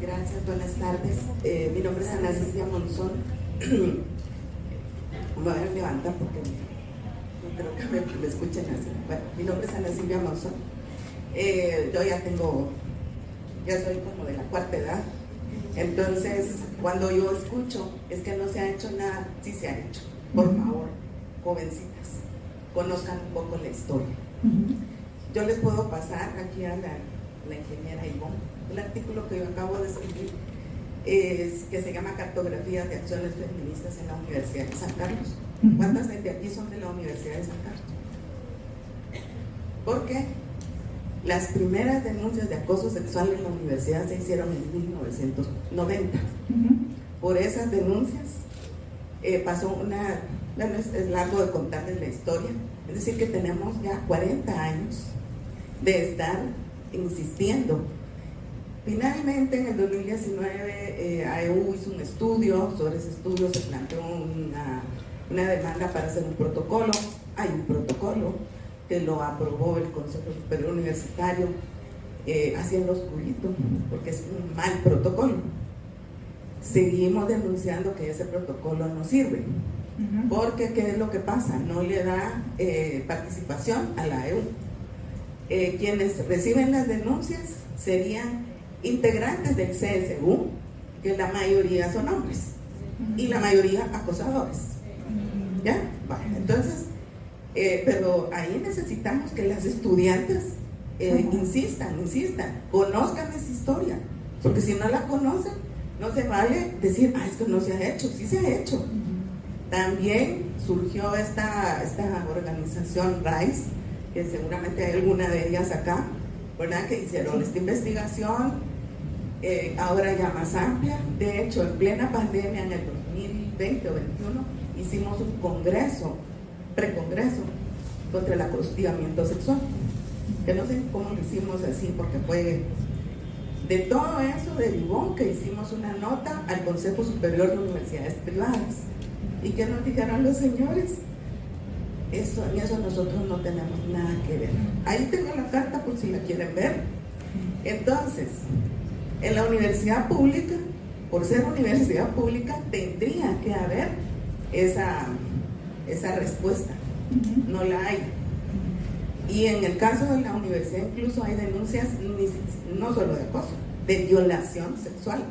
Gracias, buenas tardes. Mi nombre es Ana Silvia Monzón. Me voy a levantar porque no creo que me escuchen así. Bueno, mi nombre es Ana Silvia Monzón. Yo ya soy como de la cuarta edad. Entonces, cuando yo escucho, es que no se ha hecho nada, sí se ha hecho. Por favor, jovencitas, conozcan un poco la historia. Yo les puedo pasar aquí a la ingeniera Ivonne el artículo que yo acabo de escribir, que se llama Cartografía de Acciones Feministas en la Universidad de San Carlos. ¿Cuántas de aquí son de la Universidad de San Carlos? Porque las primeras denuncias de acoso sexual en la universidad se hicieron en 1990. Por esas denuncias pasó bueno, es largo de contarles la historia, es decir que tenemos ya 40 años de estar insistiendo. Finalmente en el 2019 AEU hizo un estudio, sobre ese estudio se planteó una demanda para hacer un protocolo. Hay un protocolo que lo aprobó el Consejo Superior Universitario, haciendo oscurito, porque es un mal protocolo. Seguimos denunciando que ese protocolo no sirve, porque ¿qué es lo que pasa? No le da participación a la AEU. Quienes reciben las denuncias serían integrantes del CSU, que la mayoría son hombres y la mayoría acosadores. ¿Ya? Bueno, entonces, pero ahí necesitamos que las estudiantes insistan, conozcan esa historia, porque si no la conocen, no se vale decir, esto no se ha hecho, sí se ha hecho. También surgió esta organización RISE, que seguramente hay alguna de ellas acá, ¿verdad? Que hicieron esta investigación, ahora ya más amplia. De hecho, en plena pandemia, en el 2020 o 2021, hicimos un precongreso contra el hostigamiento sexual, que no sé cómo lo hicimos así, porque fue de todo eso derivó que hicimos una nota al Consejo Superior de Universidades Privadas. ¿Y qué nos dijeron los señores? En eso nosotros no tenemos nada que ver. Ahí tengo la carta por si la quieren ver. Entonces, en la universidad pública, por ser universidad pública, tendría que haber esa respuesta. No la hay. Y en el caso de la universidad incluso hay denuncias no solo de acoso, de violación sexual.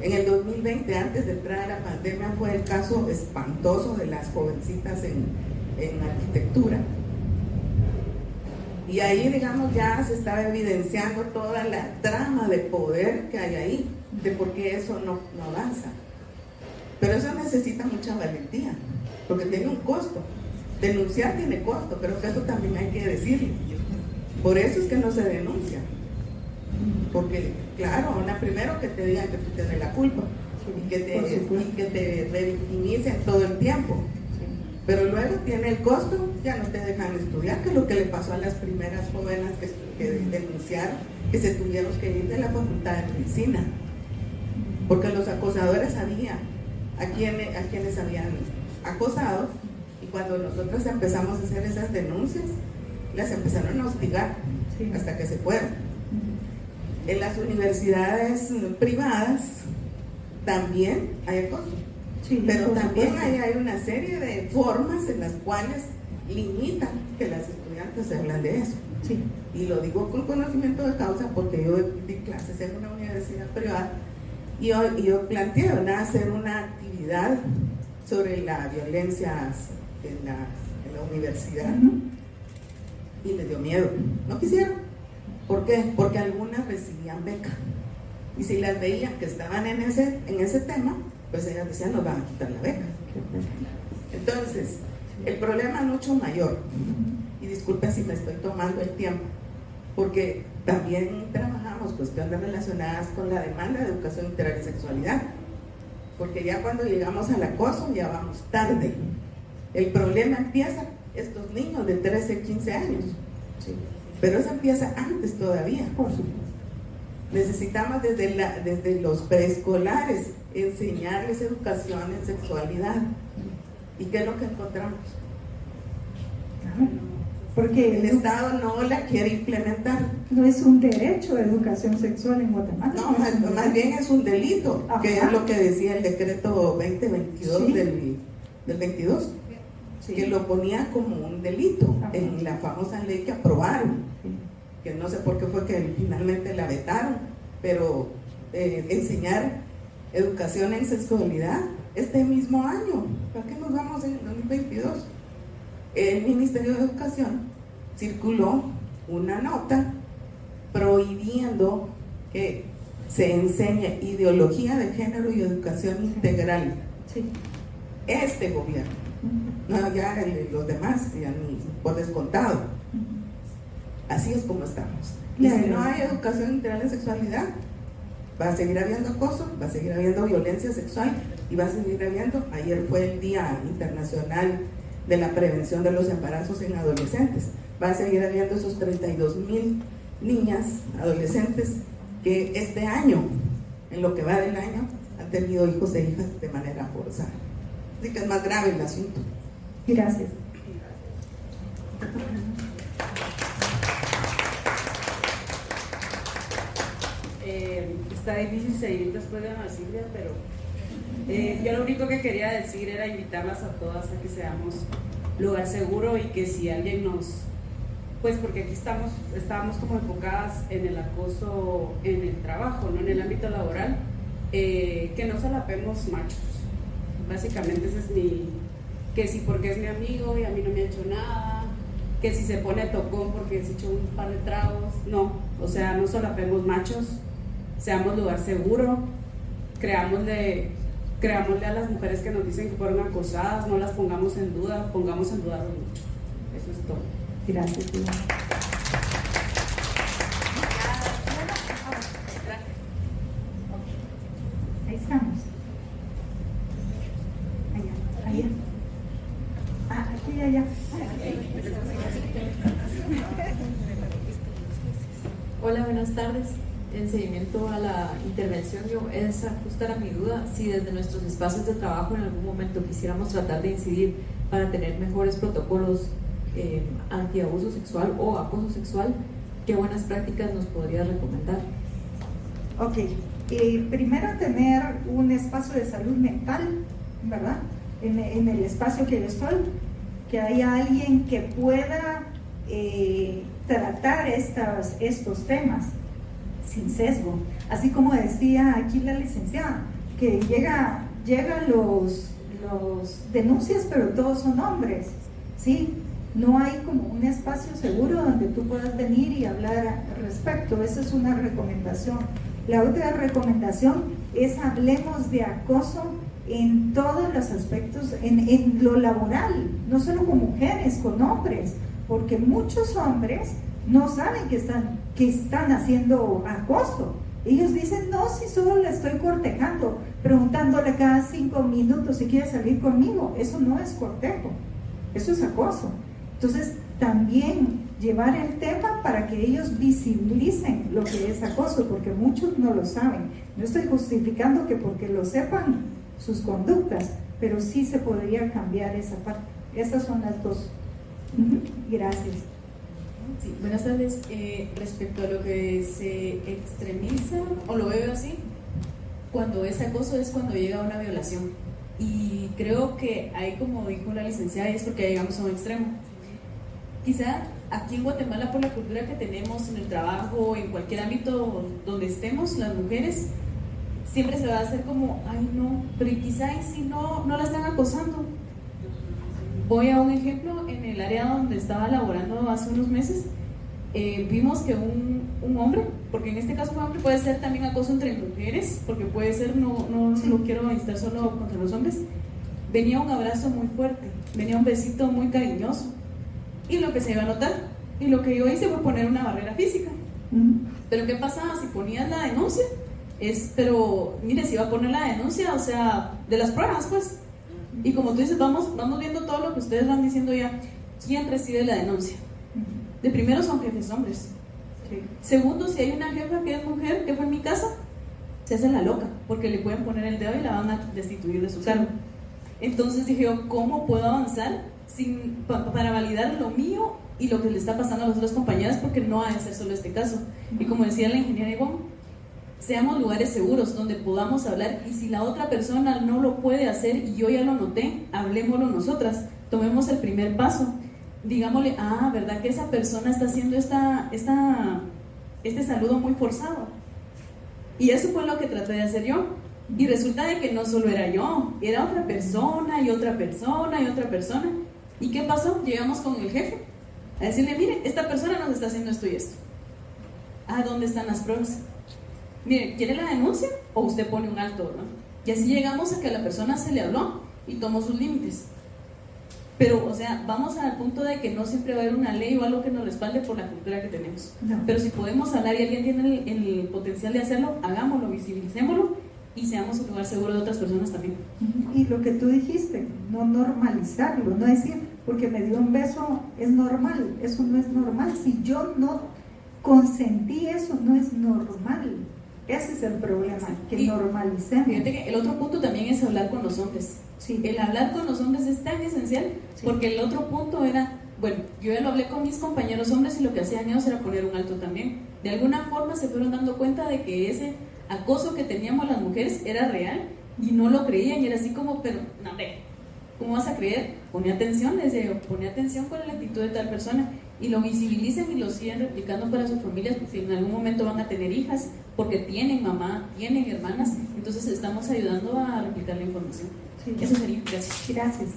En el 2020, antes de entrar a la pandemia, fue el caso espantoso de las jovencitas en arquitectura. Y ahí, digamos, ya se estaba evidenciando toda la trama de poder que hay ahí, de por qué eso no avanza. Pero eso necesita mucha valentía, porque tiene un costo. Denunciar tiene costo, pero que eso también hay que decirlo. Por eso es que no se denuncia. Porque, claro, primero que te digan que tú tienes la culpa y que te revictimicen todo el tiempo. Pero luego tiene el costo, ya no te dejan estudiar, que es lo que le pasó a las primeras jóvenes que denunciaron, que se tuvieron que ir de la facultad de medicina. Porque los acosadores sabían a quienes habían acosado, y cuando nosotros empezamos a hacer esas denuncias, las empezaron a hostigar hasta que se fueron. En las universidades privadas también hay acoso, pero también hay una serie de formas en las cuales limitan que las estudiantes se hablan de eso. Y lo digo con conocimiento de causa porque yo di clases en una universidad privada y yo planteé hacer una actividad sobre la violencia en la universidad y les dio miedo, no quisieron. ¿Por qué? Porque algunas recibían beca y si las veían que estaban en ese tema, pues ellas decían nos van a quitar la beca. Entonces el problema es mucho mayor, y disculpen si me estoy tomando el tiempo, porque también trabajamos cuestiones relacionadas con la demanda de educación integral y sexualidad, porque ya cuando llegamos al acoso ya vamos tarde. El problema empieza estos niños de 13, 15 años, pero eso empieza antes todavía. Necesitamos desde los preescolares enseñarles educación en sexualidad. ¿Y qué es lo que encontramos? Porque el Estado no la quiere implementar. No es un derecho de educación sexual en Guatemala. No, más bien es un delito, que es lo que decía el decreto 2022 del 22, que lo ponía como un delito en la famosa ley que aprobaron, que no sé por qué fue que finalmente la vetaron, pero enseñar educación en sexualidad este mismo año. ¿Para qué nos vamos en el 2022? El Ministerio de Educación circuló una nota prohibiendo que se enseñe ideología de género y educación integral. Este gobierno, no, ya los demás, ya ni por descontado. Así es como estamos. Y si no hay educación integral en sexualidad, va a seguir habiendo acoso, va a seguir habiendo violencia sexual y va a seguir habiendo. Ayer fue el Día Internacional de la Prevención de los Embarazos en Adolescentes. Va a seguir habiendo esos 32,000 niñas, adolescentes, que este año, en lo que va del año, han tenido hijos e hijas de manera forzada. Así que es más grave el asunto. Gracias. Está difícil seguir después de Ana Silvia, pero yo lo único que quería decir era invitarlas a todas a que seamos lugar seguro y que si alguien pues porque aquí estábamos como enfocadas en el acoso en el trabajo, no en el ámbito laboral, que no solapemos machos. Básicamente ese es que si porque es mi amigo y a mí no me ha hecho nada, que si se pone tocón porque se echó un par de tragos, no, o sea, no solapemos machos, seamos lugar seguro, creámosle a las mujeres que nos dicen que fueron acosadas, no las pongamos en duda, pongamos en duda los muchos. Eso es todo. Gracias. Ahí estamos. Allá. Aquí y allá. Hola, buenas tardes. En seguimiento a la intervención, esa justa era mi duda, si desde nuestros espacios de trabajo en algún momento quisiéramos tratar de incidir para tener mejores protocolos antiabuso sexual o acoso sexual, ¿qué buenas prácticas nos podría recomendar? Ok, primero tener un espacio de salud mental, ¿verdad? En el espacio que yo estoy, que haya alguien que pueda tratar estos temas sin sesgo. Así como decía aquí la licenciada, que llegan los denuncias, pero todos son hombres, ¿sí? No hay como un espacio seguro donde tú puedas venir y hablar al respecto. Esa es una recomendación. La otra recomendación es hablemos de acoso en todos los aspectos, en lo laboral, no solo con mujeres, con hombres, porque muchos hombres no saben que están haciendo acoso. Ellos dicen, no, si solo la estoy cortejando, preguntándole cada 5 minutos si quiere salir conmigo. Eso no es cortejo, eso es acoso. Entonces, también llevar el tema para que ellos visibilicen lo que es acoso, porque muchos no lo saben. No estoy justificando que porque lo sepan sus conductas, pero sí se podría cambiar esa parte. Esas son las dos. Gracias. Sí, buenas tardes. Respecto a lo que se extremiza, o lo veo así, cuando es acoso es cuando llega a una violación. Y creo que ahí, como dijo la licenciada, es porque llegamos a un extremo. Quizá aquí en Guatemala, por la cultura que tenemos en el trabajo, en cualquier ámbito donde estemos, las mujeres, siempre se va a hacer como, ay no, pero quizá y si no la están acosando. Voy a un ejemplo, en el área donde estaba laborando hace unos meses, vimos que un hombre, porque en este caso un hombre puede ser también acoso entre mujeres, porque puede ser, no quiero instar solo contra los hombres, venía un abrazo muy fuerte, venía un besito muy cariñoso, y lo que se iba a notar, y lo que yo hice fue poner una barrera física. Pero ¿qué pasaba si ponías la denuncia? Pero mire, si iba a poner la denuncia, o sea, de las pruebas, pues. Y como tú dices, vamos viendo todo lo que ustedes van diciendo ya. ¿Quién recibe la denuncia? De primero son jefes hombres. Segundo, si hay una jefa que es mujer, que fue en mi casa, se hace la loca, porque le pueden poner el dedo y la van a destituir de su cargo. Entonces dije yo, ¿cómo puedo avanzar para validar lo mío y lo que le está pasando a las otras compañeras? Porque no ha de ser solo este caso. Y como decía la ingeniera Ivonne, seamos lugares seguros donde podamos hablar, y si la otra persona no lo puede hacer y yo ya lo noté, hablemoslo nosotras, tomemos el primer paso, digámosle, ¿verdad que esa persona está haciendo este saludo muy forzado? Y eso fue lo que traté de hacer yo, y resulta de que no solo era yo, era otra persona y otra persona y otra persona. ¿Y qué pasó? Llegamos con el jefe a decirle, mire, esta persona nos está haciendo esto y esto. ¿Dónde están las pruebas? Mire, ¿quiere la denuncia o usted pone un alto, no? Y así llegamos a que a la persona se le habló y tomó sus límites. Pero, o sea, vamos al punto de que no siempre va a haber una ley o algo que nos respalde por la cultura que tenemos. No. Pero si podemos hablar y alguien tiene el potencial de hacerlo, hagámoslo, visibilicémoslo y seamos un lugar seguro de otras personas también. Y lo que tú dijiste, no normalizarlo, no decir, porque me dio un beso, es normal. Eso no es normal. Si yo no consentí, eso no es normal. Ese es el problema, que normalicemos. Fíjate que el otro punto también es hablar con los hombres. Sí. El hablar con los hombres es tan esencial, porque el otro punto era, bueno, yo ya lo hablé con mis compañeros hombres y lo que hacían ellos era poner un alto también. De alguna forma se fueron dando cuenta de que ese acoso que teníamos las mujeres era real y no lo creían, y era así como, pero, no, hombre, ¿cómo vas a creer? Pone atención, les digo, pone atención con la actitud de tal persona, y lo visibilicen y lo siguen replicando para sus familias, porque en algún momento van a tener hijas, porque tienen mamá, tienen hermanas, entonces estamos ayudando a replicar la información. Sí. Eso sería. Gracias. Gracias.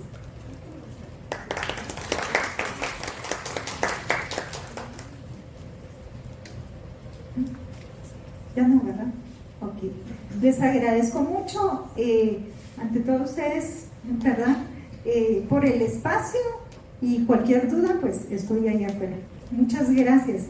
Ya no, ¿verdad? Ok. Les agradezco mucho, ante todo ustedes, ¿verdad? Por el espacio, y cualquier duda, pues estoy ahí afuera. Muchas gracias.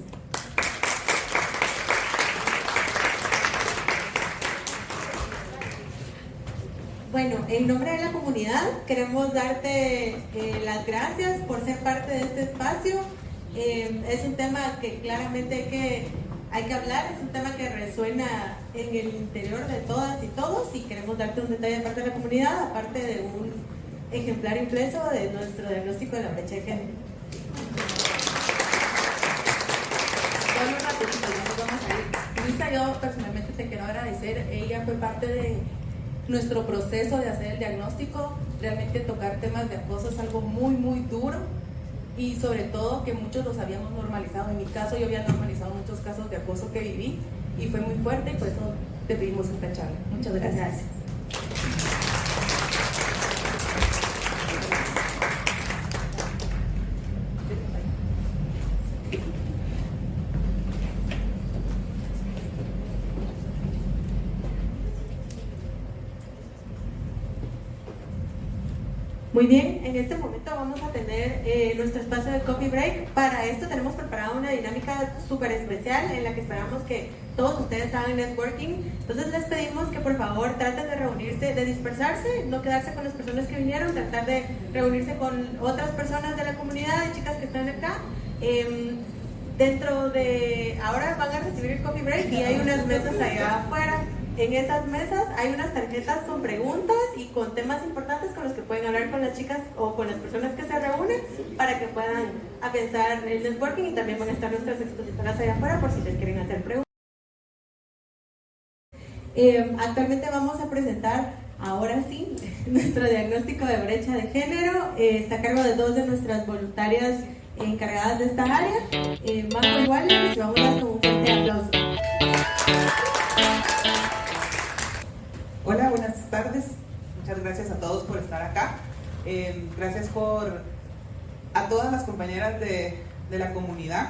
Bueno, en nombre de la comunidad queremos darte las gracias por ser parte de este espacio. Es un tema que claramente hay que hablar, es un tema que resuena en el interior de todas y todos, y queremos darte un detalle de parte de la comunidad, aparte de un ejemplar impreso de nuestro diagnóstico de la brecha de género. Solo rapidito, ya nos vamos a ir. Luisa, yo personalmente te quiero agradecer. Ella fue parte de nuestro proceso de hacer el diagnóstico. Realmente tocar temas de acoso es algo muy, muy duro. y sobre todo que muchos los habíamos normalizado. En mi caso yo había normalizado muchos casos de acoso que viví y fue muy fuerte y por eso te pedimos esta charla. Muchas gracias. Muy bien, en este momento vamos a tener nuestro espacio de coffee break. Para esto tenemos preparada una dinámica súper especial en la que esperamos que todos ustedes hagan networking. Entonces les pedimos que por favor traten de reunirse, de dispersarse, no quedarse con las personas que vinieron, tratar de reunirse con otras personas de la comunidad, de chicas que están acá. Dentro de... Ahora van a recibir el coffee break y hay unas mesas allá afuera. En esas mesas hay unas tarjetas con preguntas y con temas importantes con los que pueden hablar con las chicas o con las personas que se reúnen para que puedan pensar el networking, y también van a estar nuestras expositoras allá afuera por si les quieren hacer preguntas. Actualmente vamos a presentar, ahora sí, nuestro diagnóstico de brecha de género. Está a cargo de 2 de nuestras voluntarias encargadas de esta área, Marco y Wally, y vamos a dar con un fuerte aplauso. Hola, buenas tardes. Muchas gracias a todos por estar acá. Gracias a todas las compañeras de la comunidad.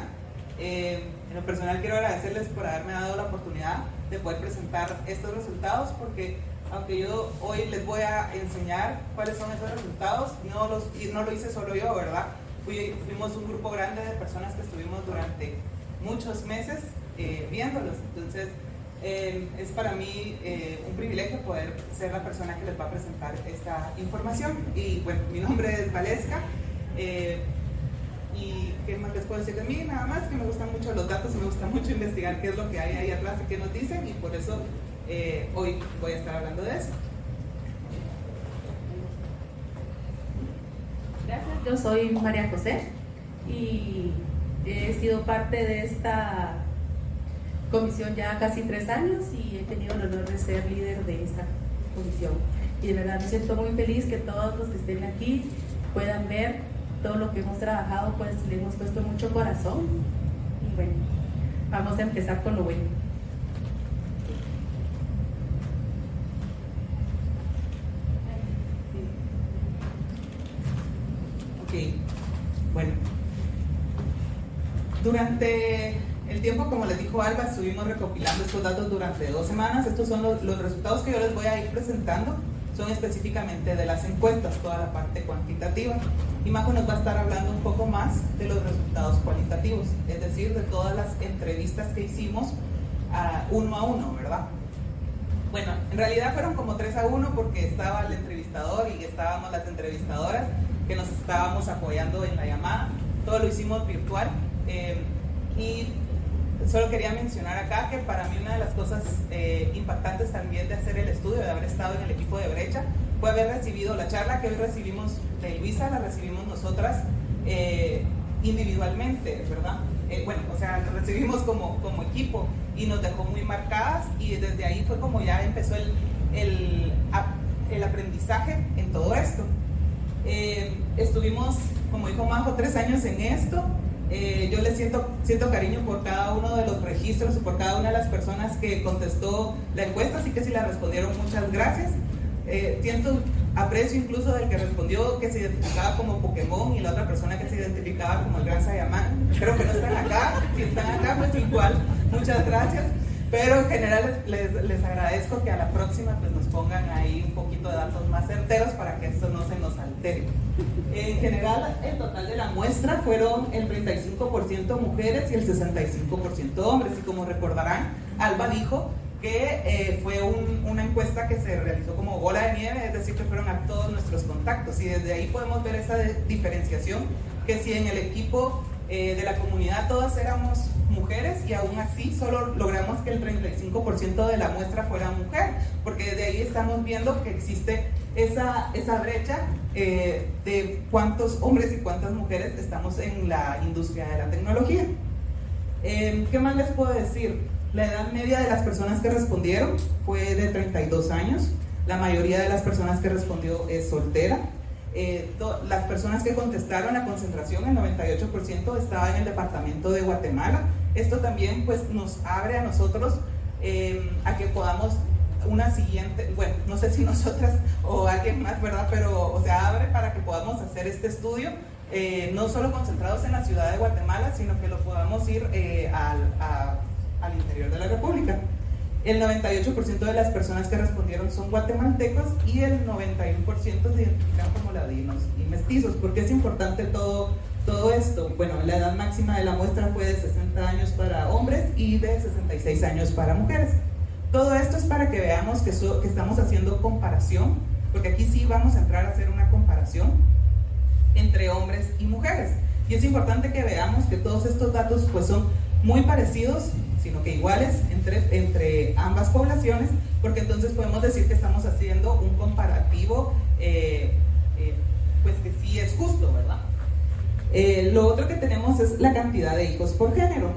En lo personal quiero agradecerles por haberme dado la oportunidad de poder presentar estos resultados, porque aunque yo hoy les voy a enseñar cuáles son esos resultados, no lo hice solo yo, ¿verdad? Fuimos un grupo grande de personas que estuvimos durante muchos meses viéndolos. Entonces, es para mí un privilegio poder ser la persona que les va a presentar esta información. Y bueno, mi nombre es Valesca. ¿Y qué más les puedo decir de mí? Nada más que me gustan mucho los datos y me gusta mucho investigar qué es lo que hay ahí atrás y qué nos dicen, y por eso hoy voy a estar hablando de eso. Gracias, yo soy María José y he sido parte de esta comisión ya casi 3 años y he tenido el honor de ser líder de esta comisión. Y de verdad me siento muy feliz que todos los que estén aquí puedan ver todo lo que hemos trabajado, pues le hemos puesto mucho corazón. Y bueno, vamos a empezar con lo bueno. Bueno, durante el tiempo, como les dijo Alba, estuvimos recopilando estos datos durante 2 semanas. Estos son los resultados que yo les voy a ir presentando, son específicamente de las encuestas, toda la parte cuantitativa. Y Majo nos va a estar hablando un poco más de los resultados cualitativos, es decir, de todas las entrevistas que hicimos uno a uno, ¿verdad? Bueno, en realidad fueron como 3 a 1 porque estaba el entrevistador y estábamos las entrevistadoras que nos estábamos apoyando en la llamada. Todo lo hicimos virtual. Y solo quería mencionar acá que para mí una de las cosas impactantes también de hacer el estudio, de haber estado en el equipo de Brecha, fue haber recibido la charla que hoy recibimos de Luisa, la recibimos nosotras individualmente, ¿verdad? Bueno, o sea, la recibimos como equipo y nos dejó muy marcadas, y desde ahí fue como ya empezó el aprendizaje en todo esto. Estuvimos, como dijo Majo, 3 años en esto. Yo les siento cariño por cada uno de los registros y por cada una de las personas que contestó la encuesta, así que si la respondieron, muchas gracias. Siento aprecio incluso del que respondió que se identificaba como Pokémon y la otra persona que se identificaba como el Gran Saiyajin. Creo que no están acá, si están acá pues igual, muchas gracias. Pero en general les agradezco que a la próxima pues nos pongan ahí un poquito de datos más certeros para que esto no se nos altere. En general, el total de la muestra fueron el 35% mujeres y el 65% hombres. Y como recordarán, Alba dijo que fue una encuesta que se realizó como bola de nieve, es decir, que fueron a todos nuestros contactos. Y desde ahí podemos ver esa diferenciación, que si en el equipo de la comunidad todas éramos mujeres y aún así solo logramos que el 35% de la muestra fuera mujer, porque desde ahí estamos viendo que existe esa brecha de cuántos hombres y cuántas mujeres estamos en la industria de la tecnología. ¿Qué más les puedo decir? La edad media de las personas que respondieron fue de 32 años, la mayoría de las personas que respondió es soltera. Las personas que contestaron la concentración, el 98% estaba en el departamento de Guatemala. Esto también pues nos abre a nosotros a que podamos una siguiente, bueno, no sé si nosotras o alguien más, ¿verdad? Pero, o sea, abre para que podamos hacer este estudio, no solo concentrados en la ciudad de Guatemala, sino que lo podamos ir al interior de la República. El 98% de las personas que respondieron son guatemaltecos y el 91% se identifican como ladinos y mestizos. ¿Por qué es importante todo esto? Bueno, la edad máxima de la muestra fue de 60 años para hombres y de 66 años para mujeres. Todo esto es para que veamos que estamos haciendo comparación, porque aquí sí vamos a entrar a hacer una comparación entre hombres y mujeres. Y es importante que veamos que todos estos datos pues son muy parecidos, sino que iguales entre ambas poblaciones, porque entonces podemos decir que estamos haciendo un comparativo pues que sí es justo, ¿verdad? Lo otro que tenemos es la cantidad de hijos por género.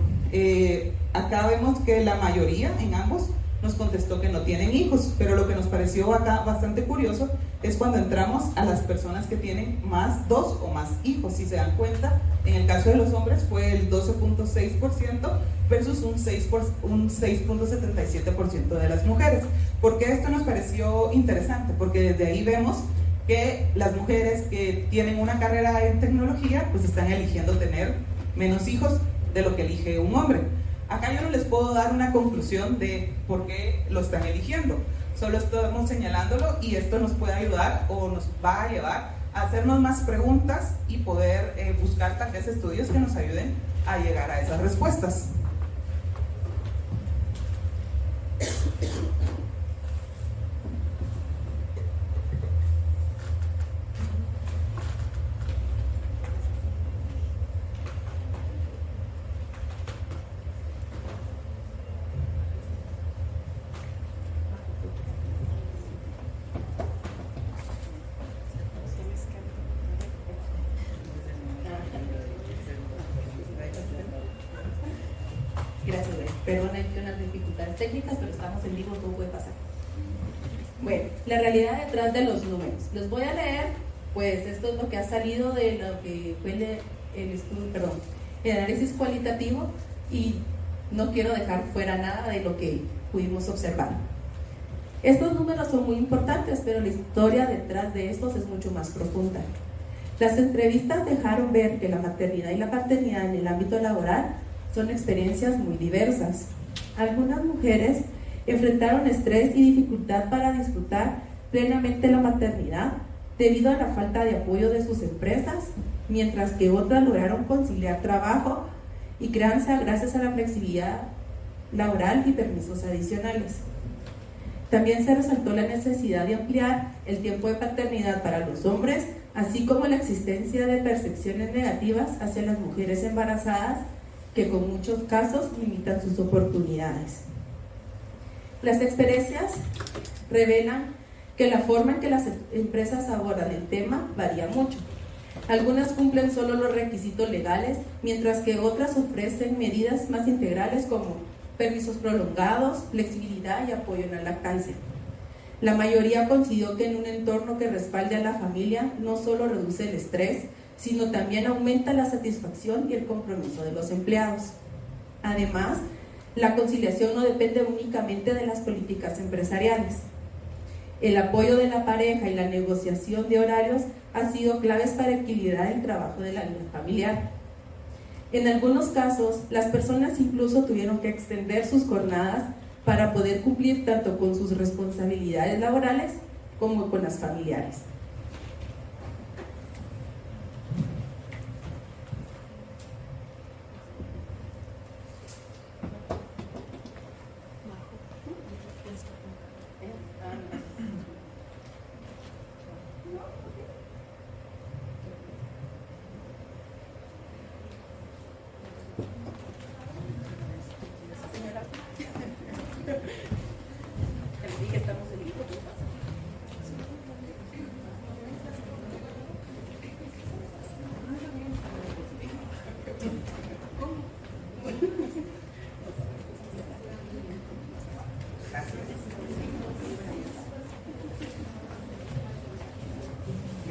Acá vemos que la mayoría en ambos nos contestó que no tienen hijos, pero lo que nos pareció acá bastante curioso es cuando entramos a las personas que tienen dos o más hijos. Si se dan cuenta, en el caso de los hombres fue el 12.6% versus un 6.77% de las mujeres. ¿Por qué esto nos pareció interesante? Porque desde ahí vemos que las mujeres que tienen una carrera en tecnología pues están eligiendo tener menos hijos de lo que elige un hombre. Acá yo no les puedo dar una conclusión de por qué lo están eligiendo, solo estamos señalándolo y esto nos puede ayudar o nos va a llevar a hacernos más preguntas y poder buscar tal vez estudios que nos ayuden a llegar a esas respuestas. Gracias, perdón, hay unas dificultades técnicas, pero estamos en vivo, todo puede pasar. Bueno, la realidad detrás de los números. Les voy a leer, pues esto es lo que ha salido de lo que fue el estudio, el análisis cualitativo, y no quiero dejar fuera nada de lo que pudimos observar. Estos números son muy importantes, pero la historia detrás de estos es mucho más profunda. Las entrevistas dejaron ver que la maternidad y la paternidad en el ámbito laboral son experiencias muy diversas. Algunas mujeres enfrentaron estrés y dificultad para disfrutar plenamente la maternidad debido a la falta de apoyo de sus empresas, mientras que otras lograron conciliar trabajo y crianza gracias a la flexibilidad laboral y permisos adicionales. También se resaltó la necesidad de ampliar el tiempo de paternidad para los hombres, así como la existencia de percepciones negativas hacia las mujeres embarazadas que con muchos casos limitan sus oportunidades. Las experiencias revelan que la forma en que las empresas abordan el tema varía mucho. Algunas cumplen solo los requisitos legales, mientras que otras ofrecen medidas más integrales como permisos prolongados, flexibilidad y apoyo en la lactancia. La mayoría coincidió que en un entorno que respalde a la familia no solo reduce el estrés, sino también aumenta la satisfacción y el compromiso de los empleados. Además, la conciliación no depende únicamente de las políticas empresariales. El apoyo de la pareja y la negociación de horarios han sido claves para equilibrar el trabajo de la vida familiar. En algunos casos, las personas incluso tuvieron que extender sus jornadas para poder cumplir tanto con sus responsabilidades laborales como con las familiares.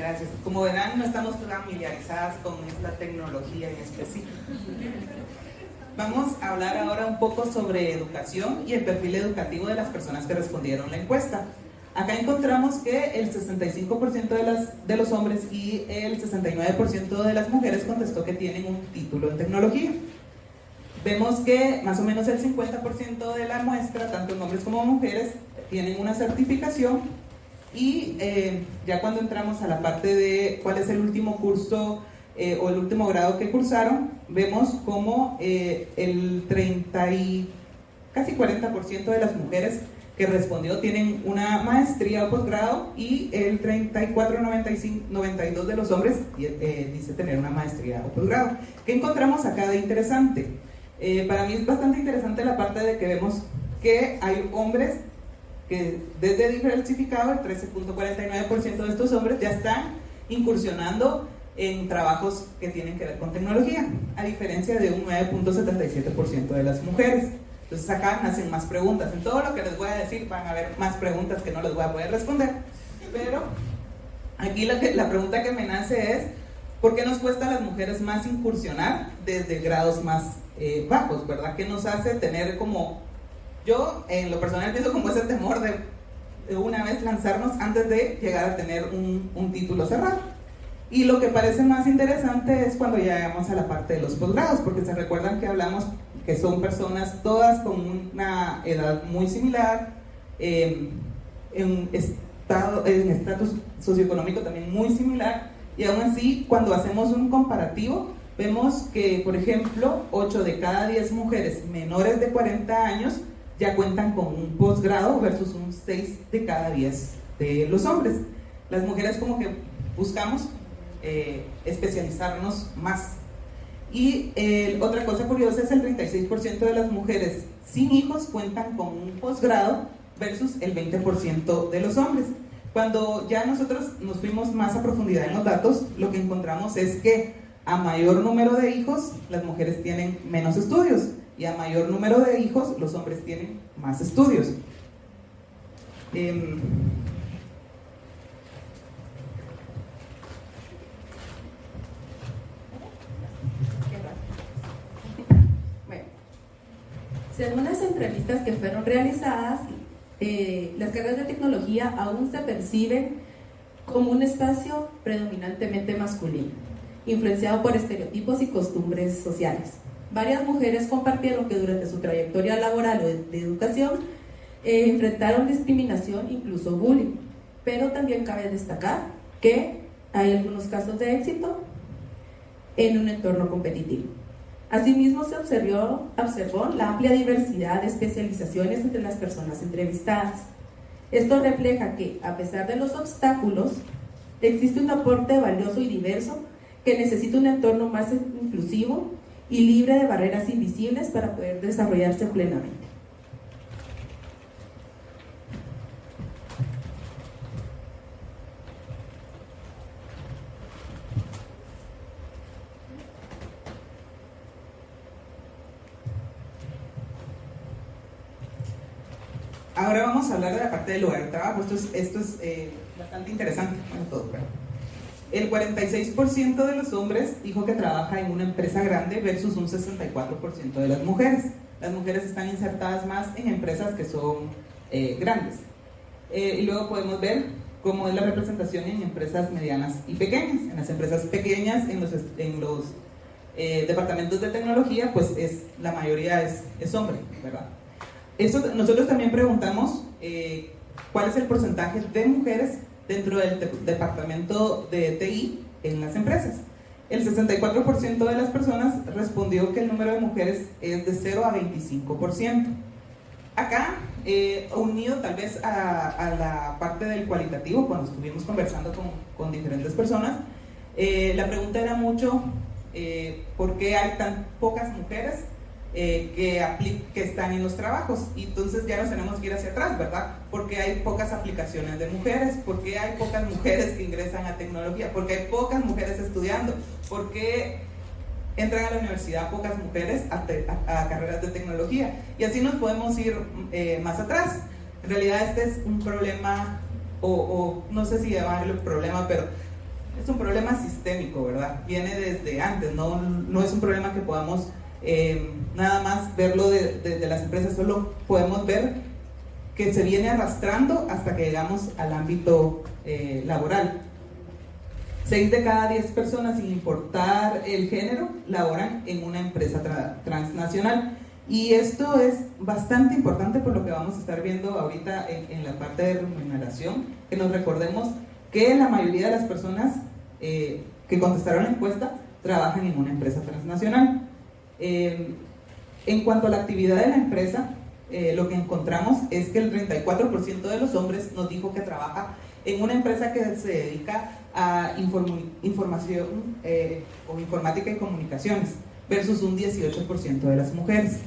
Gracias. Como verán, no estamos familiarizadas con esta tecnología en específico. Vamos a hablar ahora un poco sobre educación y el perfil educativo de las personas que respondieron la encuesta. Acá encontramos que el 65% de los hombres y el 69% de las mujeres contestó que tienen un título en tecnología. Vemos que más o menos el 50% de la muestra, tanto en hombres como mujeres, tienen una certificación. Y ya cuando entramos a la parte de cuál es el último curso o el último grado que cursaron, vemos como el 30 y casi 40% de las mujeres que respondió tienen una maestría o posgrado, y el 34,92% de los hombres dice tener una maestría o posgrado. ¿Qué encontramos acá de interesante? Para mí es bastante interesante la parte de que vemos que hay hombres que desde diversificado, el 13,49% de estos hombres ya están incursionando en trabajos que tienen que ver con tecnología, a diferencia de un 9,77% de las mujeres. Entonces acá nacen más preguntas. En todo lo que les voy a decir van a haber más preguntas que no les voy a poder responder, pero aquí la pregunta que me nace es: ¿por qué nos cuesta a las mujeres más incursionar desde grados más bajos, verdad? ¿Qué nos hace tener como... Yo en lo personal pienso como ese temor de una vez lanzarnos antes de llegar a tener un título cerrado? Y lo que parece más interesante es cuando llegamos a la parte de los posgrados, porque se recuerdan que hablamos que son personas todas con una edad muy similar, en estatus socioeconómico también muy similar, y aún así cuando hacemos un comparativo vemos que, por ejemplo, 8 de cada 10 mujeres menores de 40 años ya cuentan con un posgrado versus un 6 de cada 10 de los hombres. Las mujeres como que buscamos especializarnos más. Y otra cosa curiosa es el 36% de las mujeres sin hijos cuentan con un posgrado versus el 20% de los hombres. Cuando ya nosotros nos fuimos más a profundidad en los datos, lo que encontramos es que a mayor número de hijos, las mujeres tienen menos estudios, y a mayor número de hijos, los hombres tienen más estudios. Según las entrevistas que fueron realizadas, las carreras de tecnología aún se perciben como un espacio predominantemente masculino, influenciado por estereotipos y costumbres sociales. Varias mujeres compartieron que durante su trayectoria laboral o de educación enfrentaron discriminación, incluso bullying, pero también cabe destacar que hay algunos casos de éxito en un entorno competitivo. Asimismo, se observó la amplia diversidad de especializaciones entre las personas entrevistadas. Esto refleja que, a pesar de los obstáculos, existe un aporte valioso y diverso que necesita un entorno más inclusivo y libre de barreras invisibles para poder desarrollarse plenamente. Ahora vamos a hablar de la parte del lugar de trabajo. Esto es bastante interesante. Bueno, todo, pero el 46% de los hombres dijo que trabaja en una empresa grande versus un 64% de las mujeres. Las mujeres están insertadas más en empresas que son grandes. Y luego podemos ver cómo es la representación en empresas medianas y pequeñas. En las empresas pequeñas, en los departamentos de tecnología, pues la mayoría es hombre, ¿verdad? Nosotros también preguntamos cuál es el porcentaje de mujeres dentro del departamento de TI en las empresas. El 64% de las personas respondió que el número de mujeres es de 0 a 25%. Acá, unido tal vez a la parte del cualitativo, cuando estuvimos conversando con diferentes personas, la pregunta era mucho ¿por qué hay tan pocas mujeres que están en los trabajos? Y entonces ya nos tenemos que ir hacia atrás, ¿verdad? ¿Por qué hay pocas aplicaciones de mujeres? ¿Por qué hay pocas mujeres que ingresan a tecnología? ¿Por qué hay pocas mujeres estudiando? ¿Por qué entran a la universidad pocas mujeres a carreras de tecnología? Y así nos podemos ir más atrás. En realidad este es un problema, o no sé si llamarlo problema, pero es un problema sistémico, ¿verdad? Viene desde antes, no es un problema que podamos nada más verlo de las empresas, solo podemos ver que se viene arrastrando hasta que llegamos al ámbito laboral. 6 de cada 10 personas, sin importar el género, laboran en una empresa transnacional. Y esto es bastante importante por lo que vamos a estar viendo ahorita en la parte de remuneración, que nos recordemos que la mayoría de las personas que contestaron la encuesta trabajan en una empresa transnacional. En cuanto a la actividad de la empresa, lo que encontramos es que el 34% de los hombres nos dijo que trabaja en una empresa que se dedica a información o informática y comunicaciones, versus un 18% de las mujeres.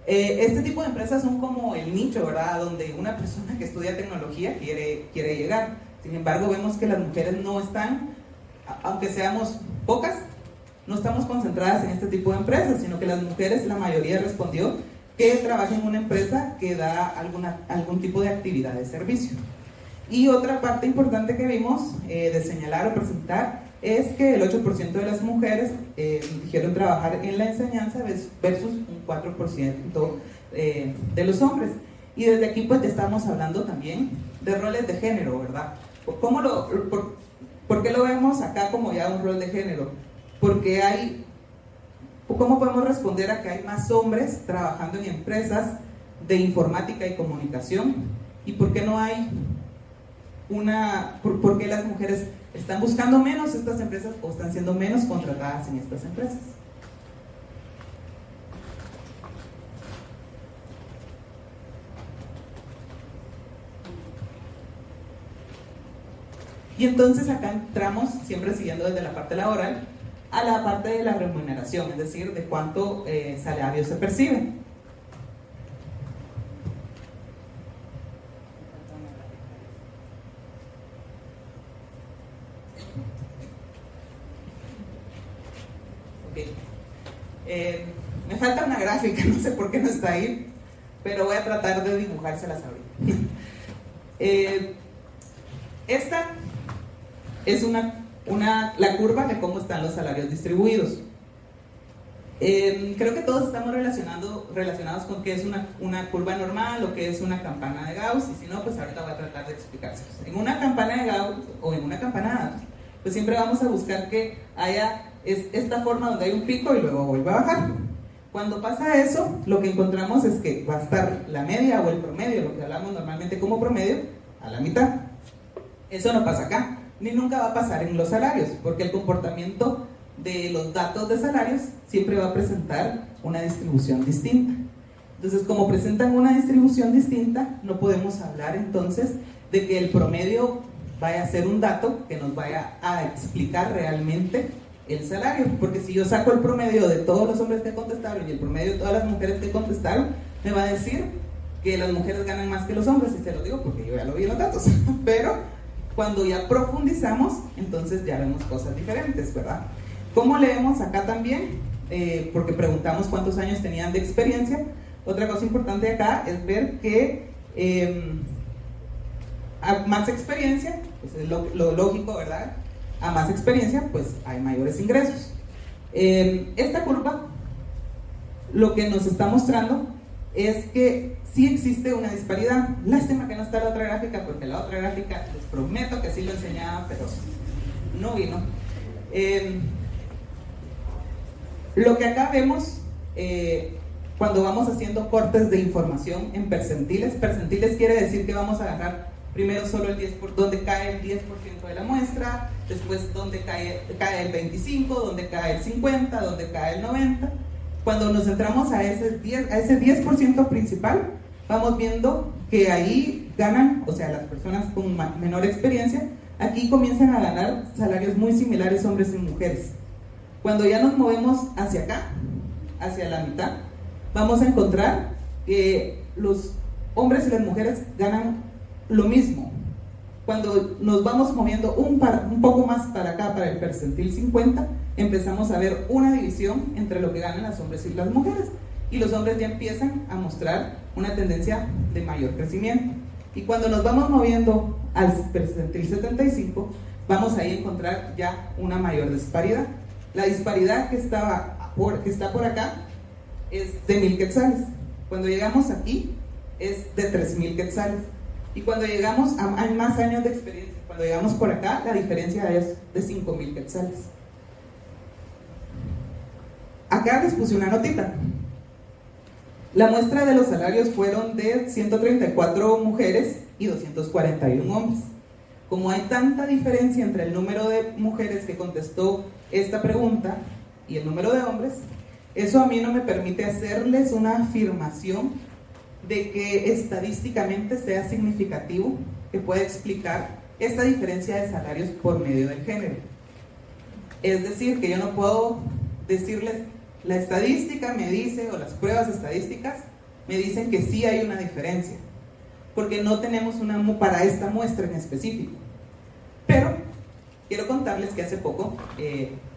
Este tipo de empresas son como el nicho, ¿verdad?, donde una persona que estudia tecnología quiere llegar. Sin embargo, vemos que las mujeres no están, aunque seamos pocas, no estamos concentradas en este tipo de empresas, sino que las mujeres, la mayoría respondió que trabaja en una empresa que da algún tipo de actividad de servicio. Y otra parte importante que vimos de señalar o presentar es que el 8% de las mujeres dijeron trabajar en la enseñanza versus un 4% de los hombres. Y desde aquí pues ya estamos hablando también de roles de género, ¿verdad? ¿Por qué lo vemos acá como ya un rol de género? Porque ¿cómo podemos responder a que hay más hombres trabajando en empresas de informática y comunicación? ¿Y por qué no hay por qué las mujeres están buscando menos estas empresas o están siendo menos contratadas en estas empresas? Y entonces acá entramos, siempre siguiendo desde la parte laboral, a la parte de la remuneración, es decir, de cuánto salario se percibe. Me falta una gráfica, no sé por qué no está ahí, pero voy a tratar de dibujárselas ahorita. Esta es la curva de cómo están los salarios distribuidos. Creo que todos estamos relacionados con qué es una curva normal o qué es una campana de Gauss, y si no, pues ahorita voy a tratar de explicárselos. En una campana de Gauss o en una campana de Gauss, pues siempre vamos a buscar que haya esta forma donde hay un pico y luego vuelve a bajar. Cuando pasa eso, lo que encontramos es que va a estar la media o el promedio, lo que hablamos normalmente como promedio, a la mitad. Eso no pasa acá, ni nunca va a pasar en los salarios, porque el comportamiento de los datos de salarios siempre va a presentar una distribución distinta. Entonces, como presentan una distribución distinta, no podemos hablar entonces de que el promedio vaya a ser un dato que nos vaya a explicar realmente el salario, porque si yo saco el promedio de todos los hombres que contestaron y el promedio de todas las mujeres que contestaron, me va a decir que las mujeres ganan más que los hombres, y se lo digo porque yo ya lo vi en los datos. Pero cuando ya profundizamos, entonces ya vemos cosas diferentes, ¿verdad? ¿Cómo leemos acá también? Porque preguntamos cuántos años tenían de experiencia. Otra cosa importante acá es ver que a más experiencia, pues es lo lógico, ¿verdad? A más experiencia, pues hay mayores ingresos. Esta curva lo que nos está mostrando es que sí existe una disparidad. Lástima que no está la otra gráfica, porque la otra gráfica les prometo que sí lo enseñaba, pero no vino. Lo que acá vemos cuando vamos haciendo cortes de información en percentiles quiere decir que vamos a agarrar primero solo el 10%, donde cae el 10% de la muestra, después donde cae el 25%, donde cae el 50%, donde cae el 90%. Cuando nos centramos a ese 10% principal, vamos viendo que ahí ganan, o sea, las personas con menor experiencia, aquí comienzan a ganar salarios muy similares hombres y mujeres. Cuando ya nos movemos hacia acá, hacia la mitad, vamos a encontrar que los hombres y las mujeres ganan lo mismo. Cuando nos vamos moviendo un poco más para acá, para el percentil 50, empezamos a ver una división entre lo que ganan los hombres y las mujeres, y los hombres ya empiezan a mostrar una tendencia de mayor crecimiento. Y cuando nos vamos moviendo al percentil 75, vamos ahí a encontrar ya una mayor disparidad. La disparidad que está por acá es de 1,000 quetzales. Cuando llegamos aquí es de 3,000 quetzales. Y cuando llegamos hay más años de experiencia. Cuando llegamos por acá, la diferencia es de 5,000 quetzales. Acá les puse una notita. La muestra de los salarios fueron de 134 mujeres y 241 hombres. Como hay tanta diferencia entre el número de mujeres que contestó esta pregunta y el número de hombres, eso a mí no me permite hacerles una afirmación de que estadísticamente sea significativo, que pueda explicar esta diferencia de salarios por medio del género. Es decir, que yo no puedo decirles, la estadística me dice, o las pruebas estadísticas me dicen que sí hay una diferencia, porque no tenemos una para esta muestra en específico. Pero quiero contarles que hace poco,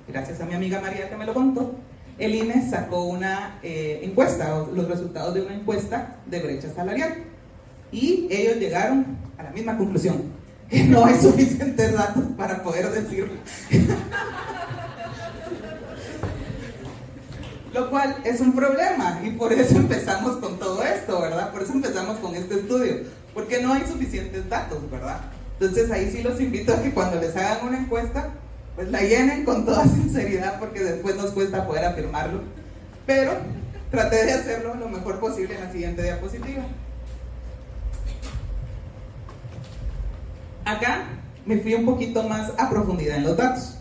gracias a mi amiga María que me lo contó, el INE sacó una encuesta, o los resultados de una encuesta de brecha salarial, y ellos llegaron a la misma conclusión, que no hay suficientes datos para poder decirlo. Lo cual es un problema, y por eso empezamos con todo esto, ¿verdad? Por eso empezamos con este estudio, porque no hay suficientes datos, ¿verdad? Entonces ahí sí los invito a que cuando les hagan una encuesta, pues la llenen con toda sinceridad, porque después nos cuesta poder afirmarlo, pero traté de hacerlo lo mejor posible en la siguiente diapositiva. Acá me fui un poquito más a profundidad en los datos,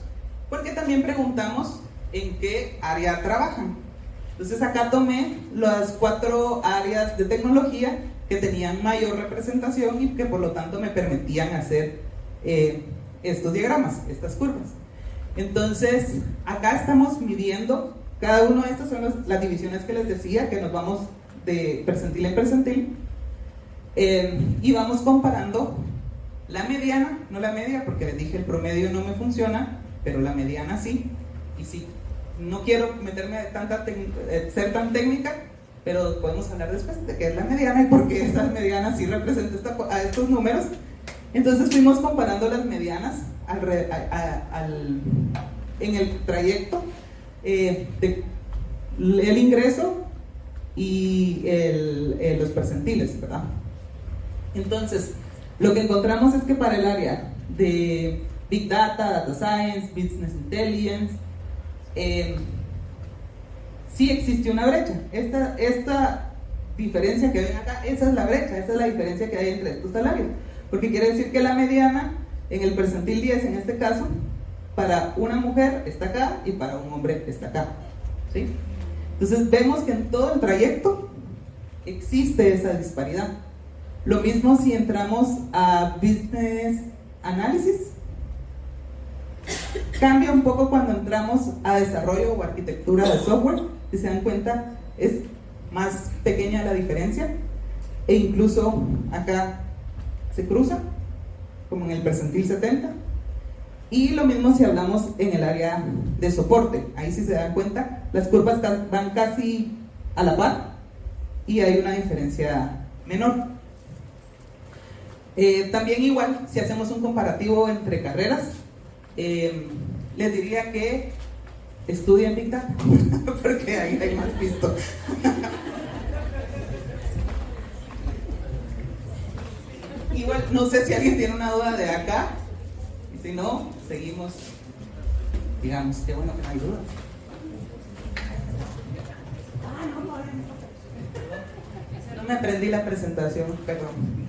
porque también preguntamos en qué área trabajan. Entonces acá tomé las 4 áreas de tecnología que tenían mayor representación y que por lo tanto me permitían hacer estos diagramas, estas curvas. Entonces acá estamos midiendo, cada uno de estos son las divisiones que les decía, que nos vamos de percentil en percentil, y vamos comparando la mediana, no la media, porque les dije el promedio no me funciona, pero la mediana sí, y sí. No quiero meterme a ser tan técnica, pero podemos hablar después de qué es la mediana y por qué esta mediana sí representa a estos números. Entonces fuimos comparando las medianas en el trayecto el ingreso y los percentiles, ¿verdad? Entonces, lo que encontramos es que para el área de Big Data, Data Science, Business Intelligence, sí existe una brecha. Esta diferencia que ven acá, esa es la brecha, esa es la diferencia que hay entre estos salarios, porque quiere decir que la mediana en el percentil 10 en este caso, para una mujer está acá y para un hombre está acá, ¿sí? Entonces vemos que en todo el trayecto existe esa disparidad. Lo mismo si entramos a Business Analysis. Cambia un poco cuando entramos a desarrollo o arquitectura de software. Si se dan cuenta, es más pequeña la diferencia, e incluso acá se cruza, como en el percentil 70. Y lo mismo si hablamos en el área de soporte. Ahí si se dan cuenta, las curvas van casi a la par y hay una diferencia menor. También igual, si hacemos un comparativo entre carreras, les diría que estudien Big Data, porque ahí hay más visto. Igual, no sé si alguien tiene una duda de acá, y si no, seguimos, digamos, qué bueno que no hay duda. No me aprendí la presentación, perdón.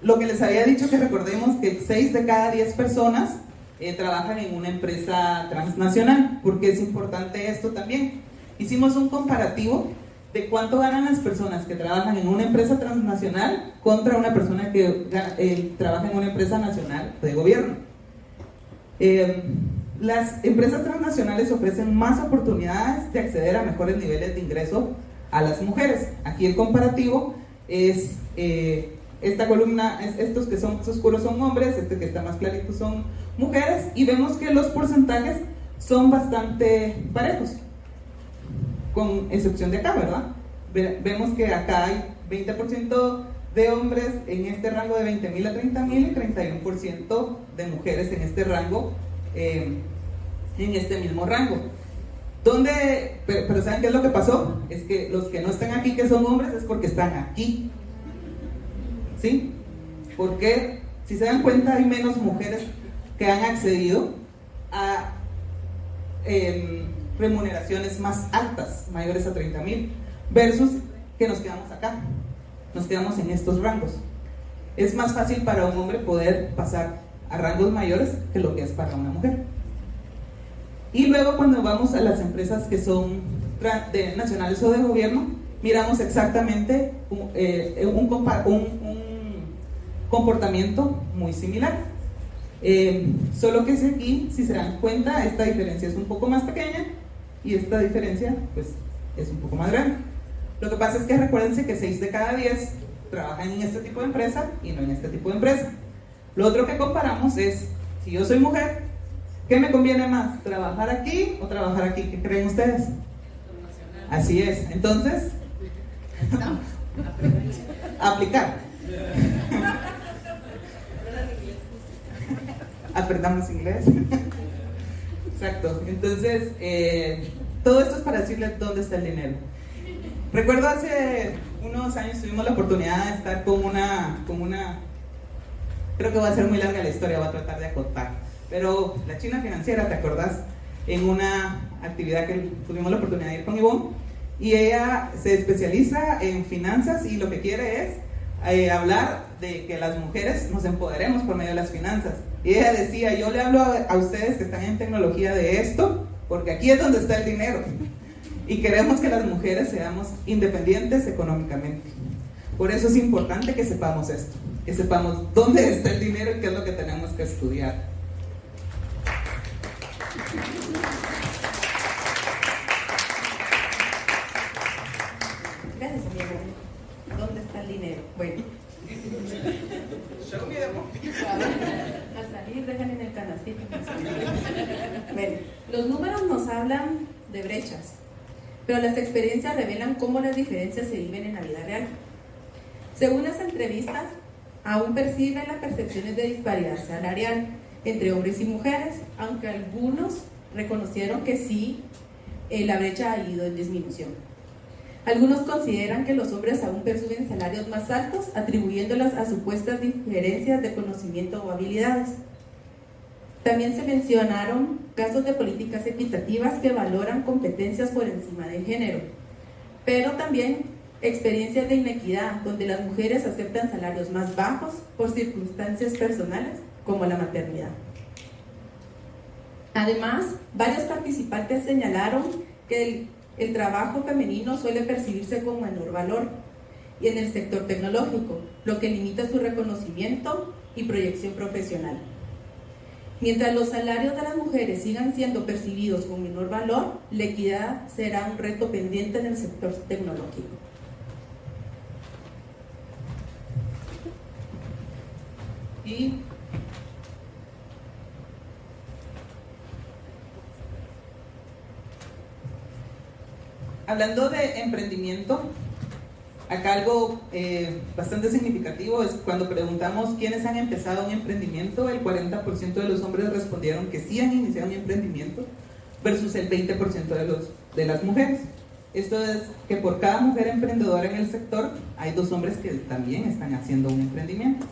Lo que les había dicho, que recordemos que 6 de cada 10 personas trabajan en una empresa transnacional. ¿Por qué es importante esto también? Hicimos un comparativo de cuánto ganan las personas que trabajan en una empresa transnacional contra una persona que trabaja en una empresa nacional de gobierno. Las empresas transnacionales ofrecen más oportunidades de acceder a mejores niveles de ingreso a las mujeres. Aquí el comparativo es esta columna, estos que son oscuros son hombres, este que está más clarito son mujeres, y vemos que los porcentajes son bastante parejos, con excepción de acá, ¿verdad? Vemos que acá hay 20% de hombres en este rango de 20.000 a 30.000 y 31% de mujeres en este rango, en este mismo rango. Pero ¿saben qué es lo que pasó? Es que los que no están aquí, que son hombres, es porque están aquí. ¿Sí? Porque, si se dan cuenta, hay menos mujeres que han accedido a remuneraciones más altas, mayores a 30.000, versus que nos quedamos acá, nos quedamos en estos rangos. Es más fácil para un hombre poder pasar a rangos mayores que lo que es para una mujer. Y luego, cuando vamos a las empresas que son nacionales o de gobierno, miramos exactamente un comportamiento muy similar. Solo que aquí, si se dan cuenta, esta diferencia es un poco más pequeña y esta diferencia pues es un poco más grande. Lo que pasa es que recuérdense que 6 de cada 10 trabajan en este tipo de empresa y no en este tipo de empresa. Lo otro que comparamos es, si yo soy mujer, ¿qué me conviene más? ¿Trabajar aquí o trabajar aquí? ¿Qué creen ustedes? Así es. Entonces, aplicar. Aprendamos inglés. Exacto. Entonces, todo esto es para decirles dónde está el dinero. Recuerdo hace unos años tuvimos la oportunidad de estar con una, creo que va a ser muy larga la historia, voy a tratar de acotar, pero la China financiera, ¿te acordás? En una actividad que tuvimos la oportunidad de ir con Ivonne, y ella se especializa en finanzas y lo que quiere es hablar de que las mujeres nos empoderemos por medio de las finanzas. Y ella decía, yo le hablo a ustedes que están en tecnología de esto, porque aquí es donde está el dinero. Y queremos que las mujeres seamos independientes económicamente. Por eso es importante que sepamos esto, que sepamos dónde está el dinero y qué es lo que tenemos que estudiar. Gracias, amigo. ¿Dónde está el dinero? Bueno. Al salir, dejan en el canastito. Bueno, los números nos hablan de brechas, pero las experiencias revelan cómo las diferencias se viven en la vida real. Según las entrevistas, aún perciben las percepciones de disparidad salarial entre hombres y mujeres, aunque algunos reconocieron que sí, la brecha ha ido en disminución. Algunos consideran que los hombres aún perciben salarios más altos, atribuyéndolas a supuestas diferencias de conocimiento o habilidades. También se mencionaron casos de políticas equitativas que valoran competencias por encima del género, pero también experiencias de inequidad, donde las mujeres aceptan salarios más bajos por circunstancias personales, como la maternidad. Además, varios participantes señalaron que el trabajo femenino suele percibirse con menor valor y en el sector tecnológico, lo que limita su reconocimiento y proyección profesional. Mientras los salarios de las mujeres sigan siendo percibidos con menor valor, la equidad será un reto pendiente en el sector tecnológico. Y hablando de emprendimiento, acá algo bastante significativo es cuando preguntamos quiénes han empezado un emprendimiento, el 40% de los hombres respondieron que sí han iniciado un emprendimiento versus el 20% de las mujeres. Esto es que por cada mujer emprendedora en el sector hay 2 hombres que también están haciendo un emprendimiento.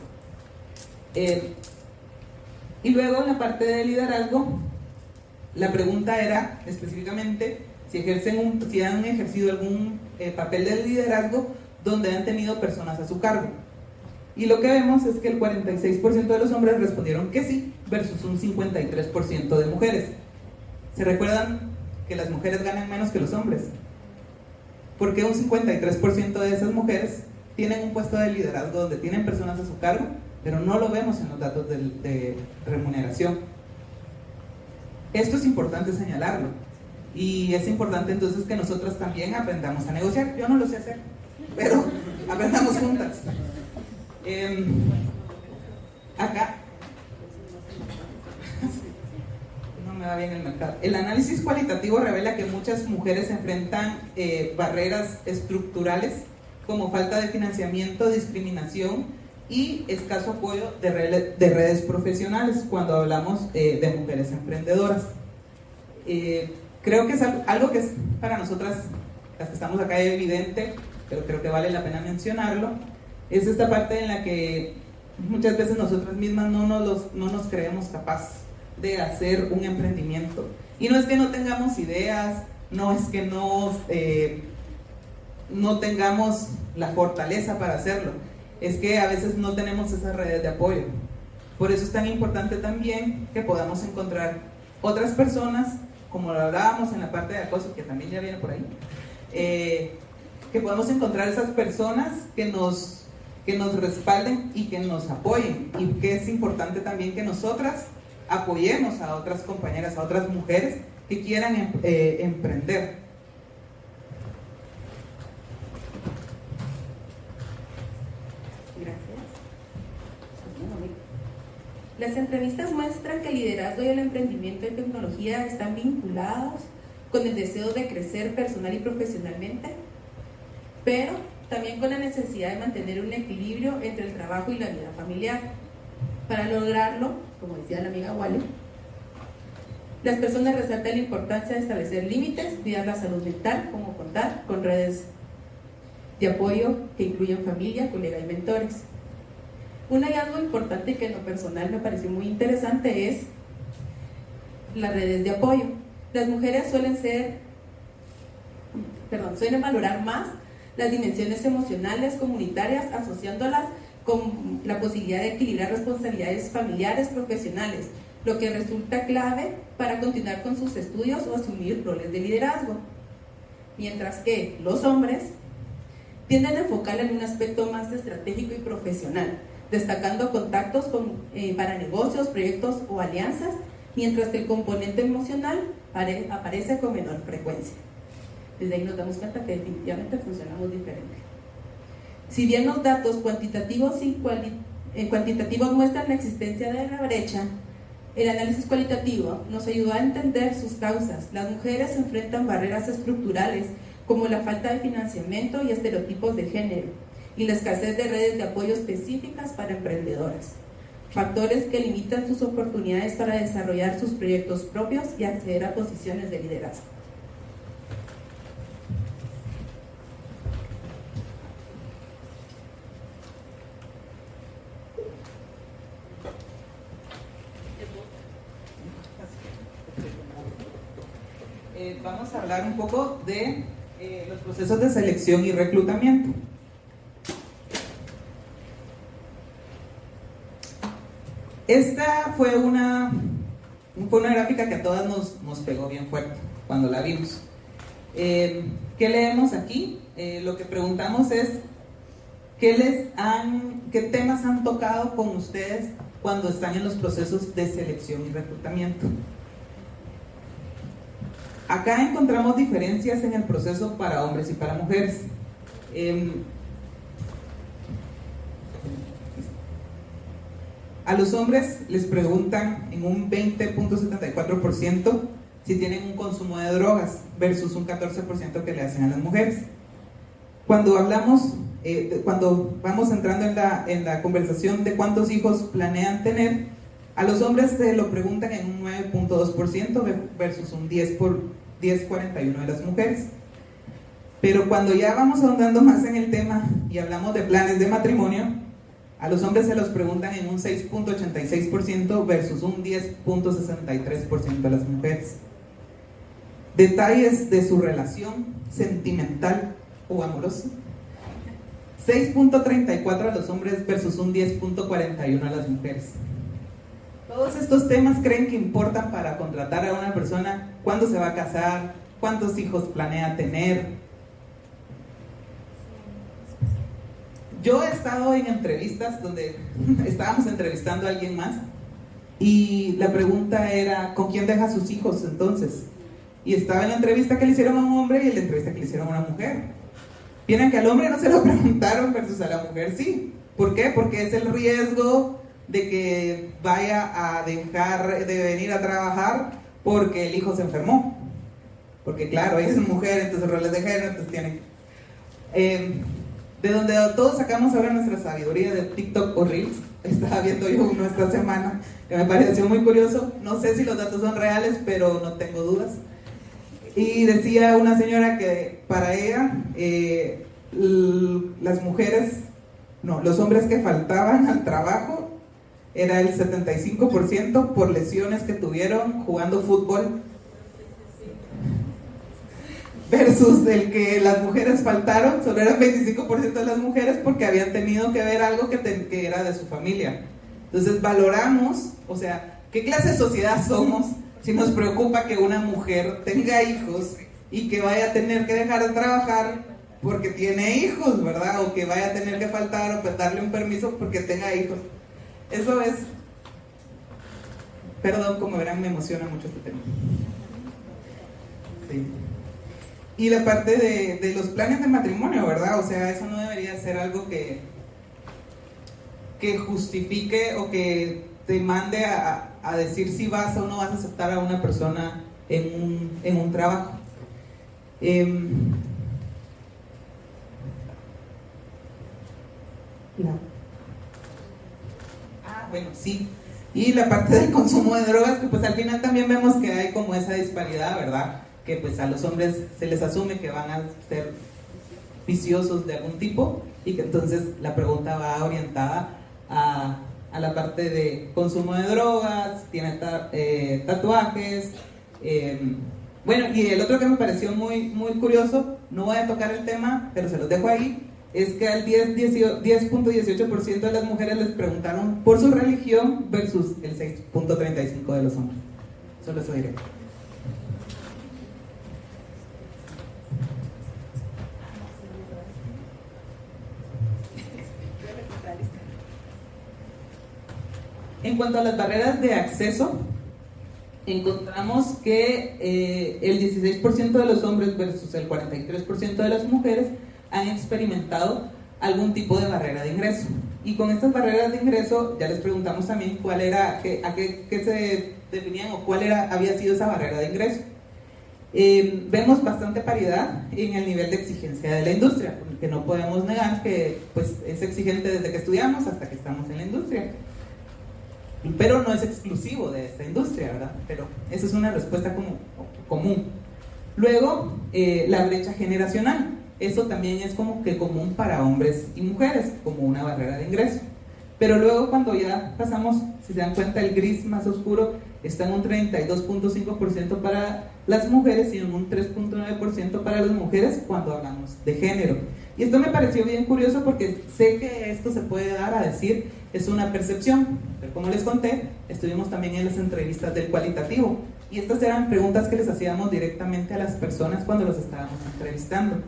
Y luego en la parte de liderazgo, la pregunta era específicamente si han ejercido algún papel de liderazgo donde han tenido personas a su cargo. Y lo que vemos es que el 46% de los hombres respondieron que sí, versus un 53% de mujeres. ¿Se recuerdan que las mujeres ganan menos que los hombres? ¿Por qué un 53% de esas mujeres tienen un puesto de liderazgo donde tienen personas a su cargo, pero no lo vemos en los datos de remuneración? Esto es importante señalarlo. Y es importante entonces que nosotros también aprendamos a negociar. Yo no lo sé hacer, pero aprendamos juntas. Acá no me va bien el mercado. El análisis cualitativo revela que muchas mujeres enfrentan barreras estructurales como falta de financiamiento, discriminación y escaso apoyo de redes profesionales cuando hablamos de mujeres emprendedoras. Creo que es algo que es para nosotras, las que estamos acá, evidente, pero creo que vale la pena mencionarlo, es esta parte en la que muchas veces nosotras mismas no nos creemos capaces de hacer un emprendimiento. Y no es que no tengamos ideas, no es que no tengamos la fortaleza para hacerlo, es que a veces no tenemos esas redes de apoyo. Por eso es tan importante también que podamos encontrar otras personas, como lo hablábamos en la parte de acoso, que también ya viene por ahí, que podamos encontrar esas personas que nos respalden y que nos apoyen, y que es importante también que nosotras apoyemos a otras compañeras, a otras mujeres que quieran emprender. Gracias. Las entrevistas muestran que el liderazgo y el emprendimiento en tecnología están vinculados con el deseo de crecer personal y profesionalmente, pero también con la necesidad de mantener un equilibrio entre el trabajo y la vida familiar. Para lograrlo, como decía la amiga Wally, las personas resaltan la importancia de establecer límites, cuidar la salud mental, como contar con redes de apoyo que incluyan familia, colega y mentores. Un hallazgo importante que en lo personal me pareció muy interesante es las redes de apoyo. Las mujeres suelen valorar más las dimensiones emocionales, comunitarias, asociándolas con la posibilidad de equilibrar responsabilidades familiares, profesionales, lo que resulta clave para continuar con sus estudios o asumir roles de liderazgo. Mientras que los hombres tienden a enfocarla en un aspecto más estratégico y profesional, destacando contactos para negocios, proyectos o alianzas, mientras que el componente emocional aparece con menor frecuencia. Desde ahí nos damos cuenta que definitivamente funcionamos diferente. Si bien los datos cuantitativos cuantitativos muestran la existencia de la brecha, el análisis cualitativo nos ayudó a entender sus causas. Las mujeres enfrentan barreras estructurales como la falta de financiamiento y estereotipos de género, y la escasez de redes de apoyo específicas para emprendedoras, factores que limitan sus oportunidades para desarrollar sus proyectos propios y acceder a posiciones de liderazgo. Vamos a hablar un poco de los procesos de selección y reclutamiento. Esta fue una gráfica que a todas nos pegó bien fuerte cuando la vimos. ¿Qué leemos aquí? Lo que preguntamos es ¿qué temas han tocado con ustedes cuando están en los procesos de selección y reclutamiento? Acá encontramos diferencias en el proceso para hombres y para mujeres. A los hombres les preguntan en un 20.74% si tienen un consumo de drogas versus un 14% que le hacen a las mujeres. Cuando vamos entrando en la conversación de cuántos hijos planean tener, a los hombres se lo preguntan en un 9.2% versus un 10.41% de las mujeres. Pero cuando ya vamos ahondando más en el tema y hablamos de planes de matrimonio, a los hombres se los preguntan en un 6.86% versus un 10.63% de las mujeres. Detalles de su relación sentimental o amorosa: 6.34 a los hombres versus un 10.41 a las mujeres. Todos estos temas creen que importan para contratar a una persona: cuándo se va a casar, cuántos hijos planea tener. Yo he estado en entrevistas donde estábamos entrevistando a alguien más y la pregunta era: ¿con quién deja a sus hijos entonces? Y estaba en la entrevista que le hicieron a un hombre y en la entrevista que le hicieron a una mujer. Vieron que al hombre no se lo preguntaron versus a la mujer sí. ¿Por qué? Porque es el riesgo de que vaya a dejar de venir a trabajar porque el hijo se enfermó. Porque claro, ella es mujer, entonces roles de género, entonces tienen... de donde todos sacamos ahora nuestra sabiduría de TikTok o Reels. Estaba viendo yo uno esta semana que me pareció muy curioso. No sé si los datos son reales, pero no tengo dudas. Y decía una señora que para ella las mujeres, no, los hombres que faltaban al trabajo era el 75% por lesiones que tuvieron jugando fútbol, versus el que las mujeres faltaron, solo eran 25% de las mujeres porque habían tenido que ver algo que era de su familia. Entonces valoramos, o sea, ¿qué clase de sociedad somos si nos preocupa que una mujer tenga hijos y que vaya a tener que dejar de trabajar porque tiene hijos, ¿verdad? O que vaya a tener que faltar o darle un permiso porque tenga hijos. Eso es, perdón, como verán me emociona mucho este tema. Sí. Y la parte de los planes de matrimonio, ¿verdad? O sea, eso no debería ser algo que justifique o que te mande a decir si vas o no vas a aceptar a una persona en un trabajo. Bueno, sí. Y la parte del consumo de drogas, que pues al final también vemos que hay como esa disparidad, ¿verdad? Que pues a los hombres se les asume que van a ser viciosos de algún tipo y que entonces la pregunta va orientada a la parte de consumo de drogas, tiene tatuajes. Bueno, y el otro que me pareció muy, muy curioso, no voy a tocar el tema, pero se los dejo ahí, es que al 10.18% de las mujeres les preguntaron por su religión versus el 6.35% de los hombres. Solo eso diré. En cuanto a las barreras de acceso, encontramos que el 16% de los hombres versus el 43% de las mujeres han experimentado algún tipo de barrera de ingreso. Y con estas barreras de ingreso ya les preguntamos también cuál era, a qué se definían o cuál había sido esa barrera de ingreso. Vemos bastante paridad en el nivel de exigencia de la industria, porque no podemos negar que pues, es exigente desde que estudiamos hasta que estamos en la industria. Pero no es exclusivo de esta industria, ¿verdad? Pero esa es una respuesta como común. Luego, la brecha generacional. Eso también es como que común para hombres y mujeres, como una barrera de ingreso. Pero luego cuando ya pasamos, si se dan cuenta, el gris más oscuro está en un 32.5% para las mujeres y en un 3.9% para las mujeres cuando hablamos de género. Y esto me pareció bien curioso porque sé que esto se puede dar a decir, es una percepción, pero como les conté, estuvimos también en las entrevistas del cualitativo y estas eran preguntas que les hacíamos directamente a las personas cuando los estábamos entrevistando.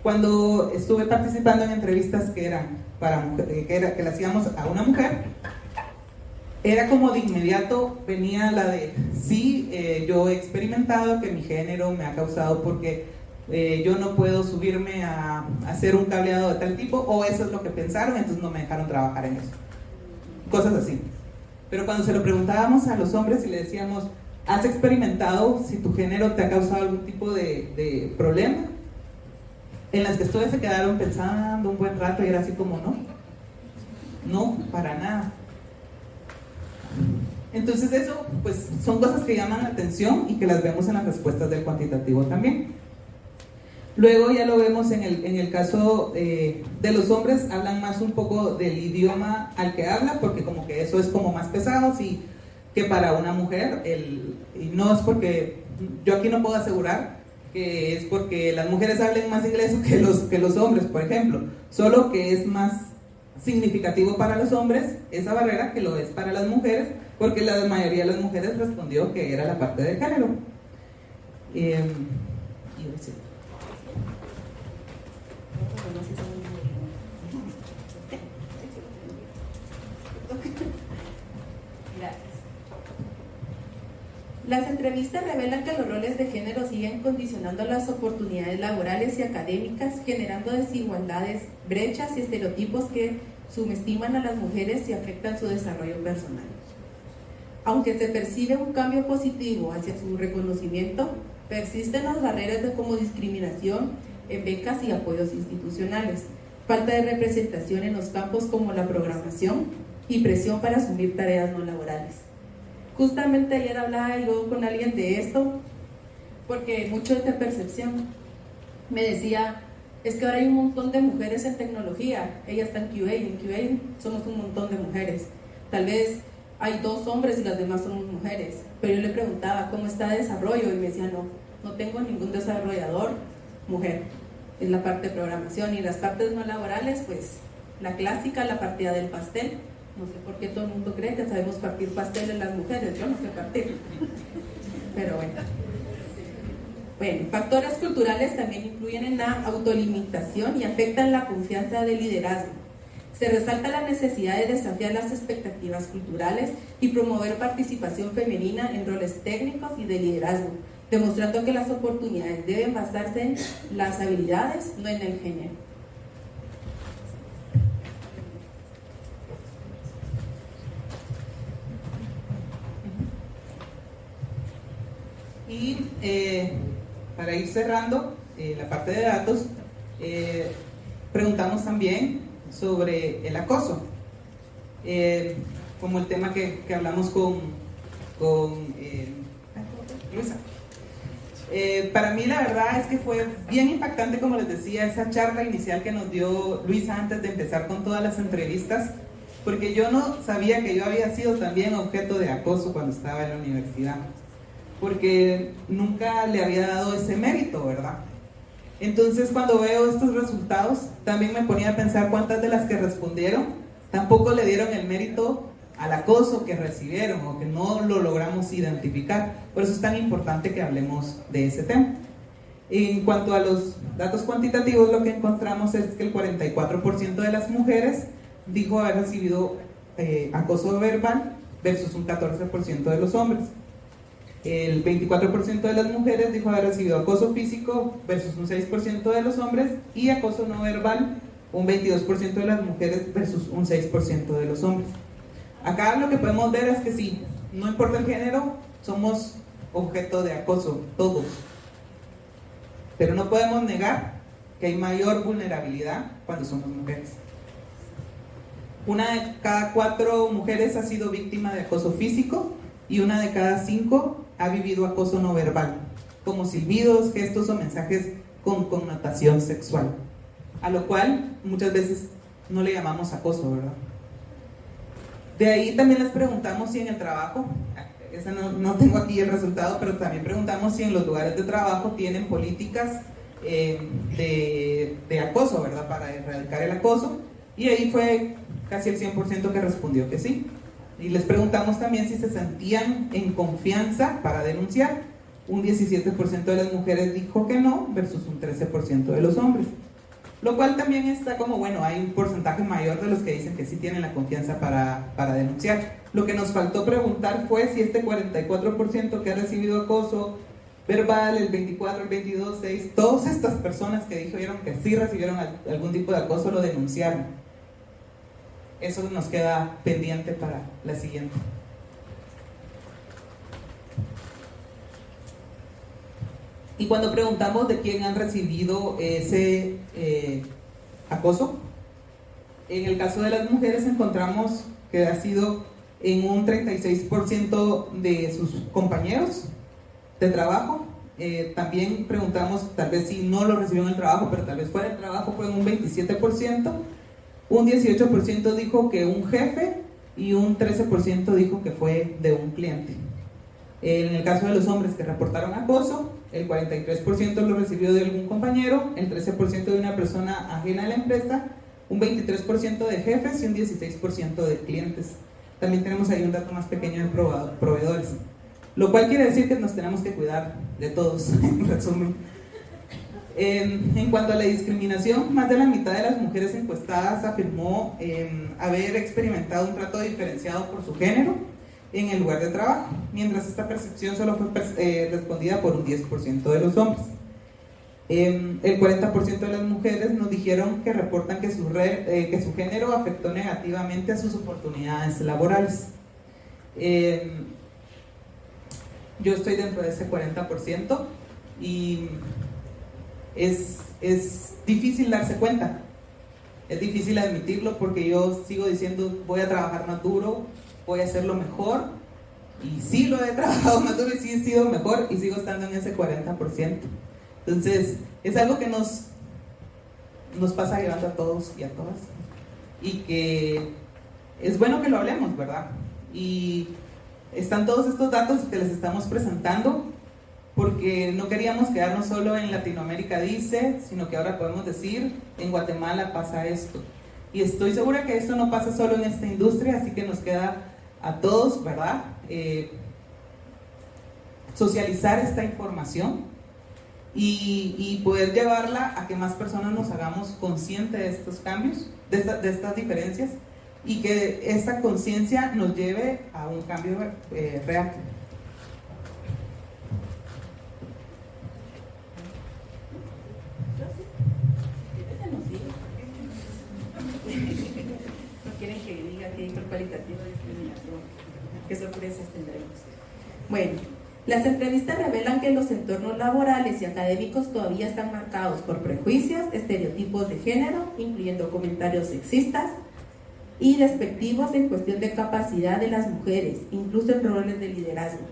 Cuando estuve participando en entrevistas que eran para mujeres, que le hacíamos a una mujer, era como de inmediato venía la de sí, yo he experimentado que mi género me ha causado porque yo no puedo subirme a hacer un cableado de tal tipo, o eso es lo que pensaron, entonces no me dejaron trabajar en eso, cosas así. Pero cuando se lo preguntábamos a los hombres y le decíamos, ¿has experimentado si tu género te ha causado algún tipo de problema? En las que ustedes se quedaron pensando un buen rato y era así como no, para nada. Entonces eso pues son cosas que llaman la atención y que las vemos en las respuestas del cuantitativo también. Luego ya lo vemos en el caso de los hombres, hablan más un poco del idioma al que habla, porque como que eso es como más pesado, sí, que para una mujer, y no es porque, yo aquí no puedo asegurar que es porque las mujeres hablen más inglés que los hombres, por ejemplo, solo que es más significativo para los hombres esa barrera que lo es para las mujeres, porque la mayoría de las mujeres respondió que era la parte de género. Las entrevistas revelan que los roles de género siguen condicionando las oportunidades laborales y académicas, generando desigualdades, brechas y estereotipos que subestiman a las mujeres y afectan su desarrollo personal. Aunque se percibe un cambio positivo hacia su reconocimiento, persisten las barreras como discriminación en becas y apoyos institucionales, falta de representación en los campos como la programación y presión para asumir tareas no laborales. Justamente ayer hablaba yo con alguien de esto, porque mucho es de percepción. Me decía, es que ahora hay un montón de mujeres en tecnología, ella está en QA somos un montón de mujeres. Tal vez hay 2 hombres y las demás somos mujeres, pero yo le preguntaba, ¿cómo está el desarrollo? Y me decía, no tengo ningún desarrollador mujer. Es la parte de programación, y las partes no laborales, pues la clásica, la partida del pastel. No sé por qué todo el mundo cree que sabemos partir pasteles las mujeres, yo no sé partir, pero bueno, factores culturales también influyen en la autolimitación y afectan la confianza del liderazgo. Se resalta la necesidad de desafiar las expectativas culturales y promover participación femenina en roles técnicos y de liderazgo, demostrando que las oportunidades deben basarse en las habilidades, no en el género. Y para ir cerrando la parte de datos, preguntamos también sobre el acoso, como el tema que hablamos con Luisa. Para mí la verdad es que fue bien impactante, como les decía, esa charla inicial que nos dio Luisa antes de empezar con todas las entrevistas, porque yo no sabía que yo había sido también objeto de acoso cuando estaba en la universidad, porque nunca le había dado ese mérito, ¿verdad? Entonces cuando veo estos resultados también me ponía a pensar cuántas de las que respondieron tampoco le dieron el mérito al acoso que recibieron o que no lo logramos identificar. Por eso es tan importante que hablemos de ese tema. En cuanto a los datos cuantitativos, lo que encontramos es que el 44% de las mujeres dijo haber recibido acoso verbal versus un 14% de los hombres. El 24% de las mujeres dijo haber recibido acoso físico versus un 6% de los hombres, y acoso no verbal un 22% de las mujeres versus un 6% de los hombres. Acá lo que podemos ver es que sí, no importa el género, somos objeto de acoso, todos. Pero no podemos negar que hay mayor vulnerabilidad cuando somos mujeres. 1 de cada 4 mujeres ha sido víctima de acoso físico y 1 de cada 5 ha vivido acoso no verbal, como silbidos, gestos o mensajes con connotación sexual, a lo cual muchas veces no le llamamos acoso, ¿verdad? De ahí también les preguntamos si en el trabajo, esa no tengo aquí el resultado, pero también preguntamos si en los lugares de trabajo tienen políticas de acoso, ¿verdad? Para erradicar el acoso, y ahí fue casi el 100% que respondió que sí. Y les preguntamos también si se sentían en confianza para denunciar. Un 17% de las mujeres dijo que no, versus un 13% de los hombres. Lo cual también está como, bueno, hay un porcentaje mayor de los que dicen que sí tienen la confianza para denunciar. Lo que nos faltó preguntar fue si este 44% que ha recibido acoso verbal, el 24, el 22, 6, todas estas personas que dijeron que sí recibieron algún tipo de acoso lo denunciaron. Eso nos queda pendiente para la siguiente. Y cuando preguntamos de quién han recibido ese acoso, en el caso de las mujeres encontramos que ha sido en un 36% de sus compañeros de trabajo. También preguntamos tal vez si no lo recibió en el trabajo, pero tal vez fuera del trabajo, fue en un 27%. Un 18% dijo que un jefe y un 13% dijo que fue de un cliente. En el caso de los hombres que reportaron acoso, el 43% lo recibió de algún compañero, el 13% de una persona ajena a la empresa, un 23% de jefes y un 16% de clientes. También tenemos ahí un dato más pequeño de proveedores, lo cual quiere decir que nos tenemos que cuidar de todos, en resumen. En cuanto a la discriminación, más de la mitad de las mujeres encuestadas afirmó haber experimentado un trato diferenciado por su género en el lugar de trabajo, mientras esta percepción solo fue respondida por un 10% de los hombres. El 40% de las mujeres nos dijeron que reportan que su género afectó negativamente a sus oportunidades laborales. Yo estoy dentro de ese 40% y es difícil darse cuenta, Es difícil admitirlo porque yo sigo diciendo voy a trabajar más duro, voy a hacerlo mejor, y sí lo he trabajado más duro y sí he sido mejor y sigo estando en ese 40%. Entonces es algo que nos pasa llevando a todos y a todas, y que es bueno que lo hablemos, ¿verdad? Y están todos estos datos que les estamos presentando porque no queríamos quedarnos solo en Latinoamérica dice, sino que ahora podemos decir en Guatemala pasa esto, y estoy segura que esto no pasa solo en esta industria, así que nos queda a todos, ¿verdad? Socializar esta información y poder llevarla a que más personas nos hagamos conscientes de estos cambios, de estas diferencias, y que esta conciencia nos lleve a un cambio real. No quieren que diga que hay cualitativa discriminación. ¿Qué sorpresas tendremos? Bueno, las entrevistas revelan que los entornos laborales y académicos todavía están marcados por prejuicios, estereotipos de género, incluyendo comentarios sexistas y despectivos en cuestión de capacidad de las mujeres, incluso en roles de liderazgo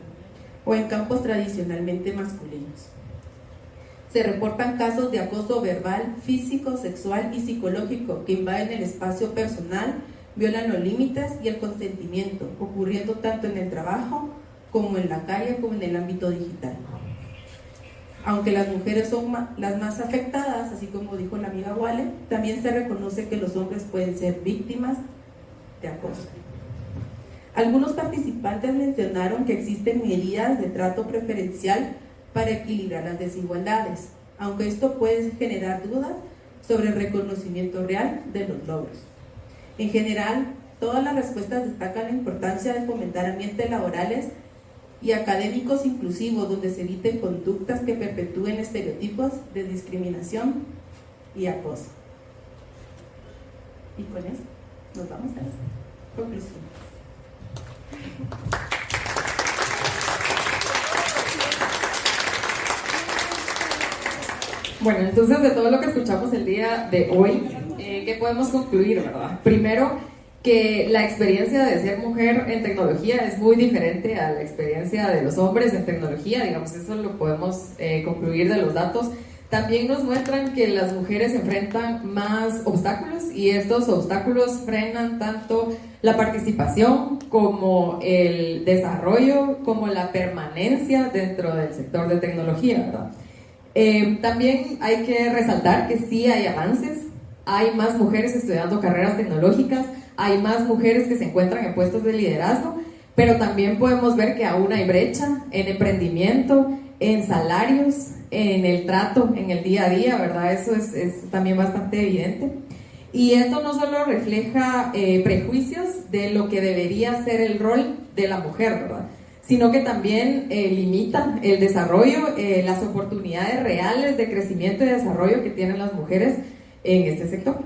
o en campos tradicionalmente masculinos. Se reportan casos de acoso verbal, físico, sexual y psicológico que invaden el espacio personal, violan los límites y el consentimiento, ocurriendo tanto en el trabajo como en la calle como en el ámbito digital. Aunque las mujeres son las más afectadas, así como dijo la amiga Wale, también se reconoce que los hombres pueden ser víctimas de acoso. Algunos participantes mencionaron que existen medidas de trato preferencial para equilibrar las desigualdades, aunque esto puede generar dudas sobre el reconocimiento real de los logros. En general, todas las respuestas destacan la importancia de fomentar ambientes laborales y académicos inclusivos donde se eviten conductas que perpetúen estereotipos de discriminación y acoso. Y con eso nos vamos a las conclusiones. Bueno, entonces de todo lo que escuchamos el día de hoy, ¿qué podemos concluir, verdad? Primero, que la experiencia de ser mujer en tecnología es muy diferente a la experiencia de los hombres en tecnología, digamos, eso lo podemos concluir de los datos. También nos muestran que las mujeres enfrentan más obstáculos y estos obstáculos frenan tanto la participación como el desarrollo, como la permanencia dentro del sector de tecnología, ¿verdad? También hay que resaltar que sí hay avances, hay más mujeres estudiando carreras tecnológicas, hay más mujeres que se encuentran en puestos de liderazgo, pero también podemos ver que aún hay brecha en emprendimiento, en salarios, en el trato, en el día a día, ¿verdad? Eso es también bastante evidente. Y esto no solo refleja prejuicios de lo que debería ser el rol de la mujer, ¿verdad? Sino que también limita el desarrollo, las oportunidades reales de crecimiento y desarrollo que tienen las mujeres en este sector.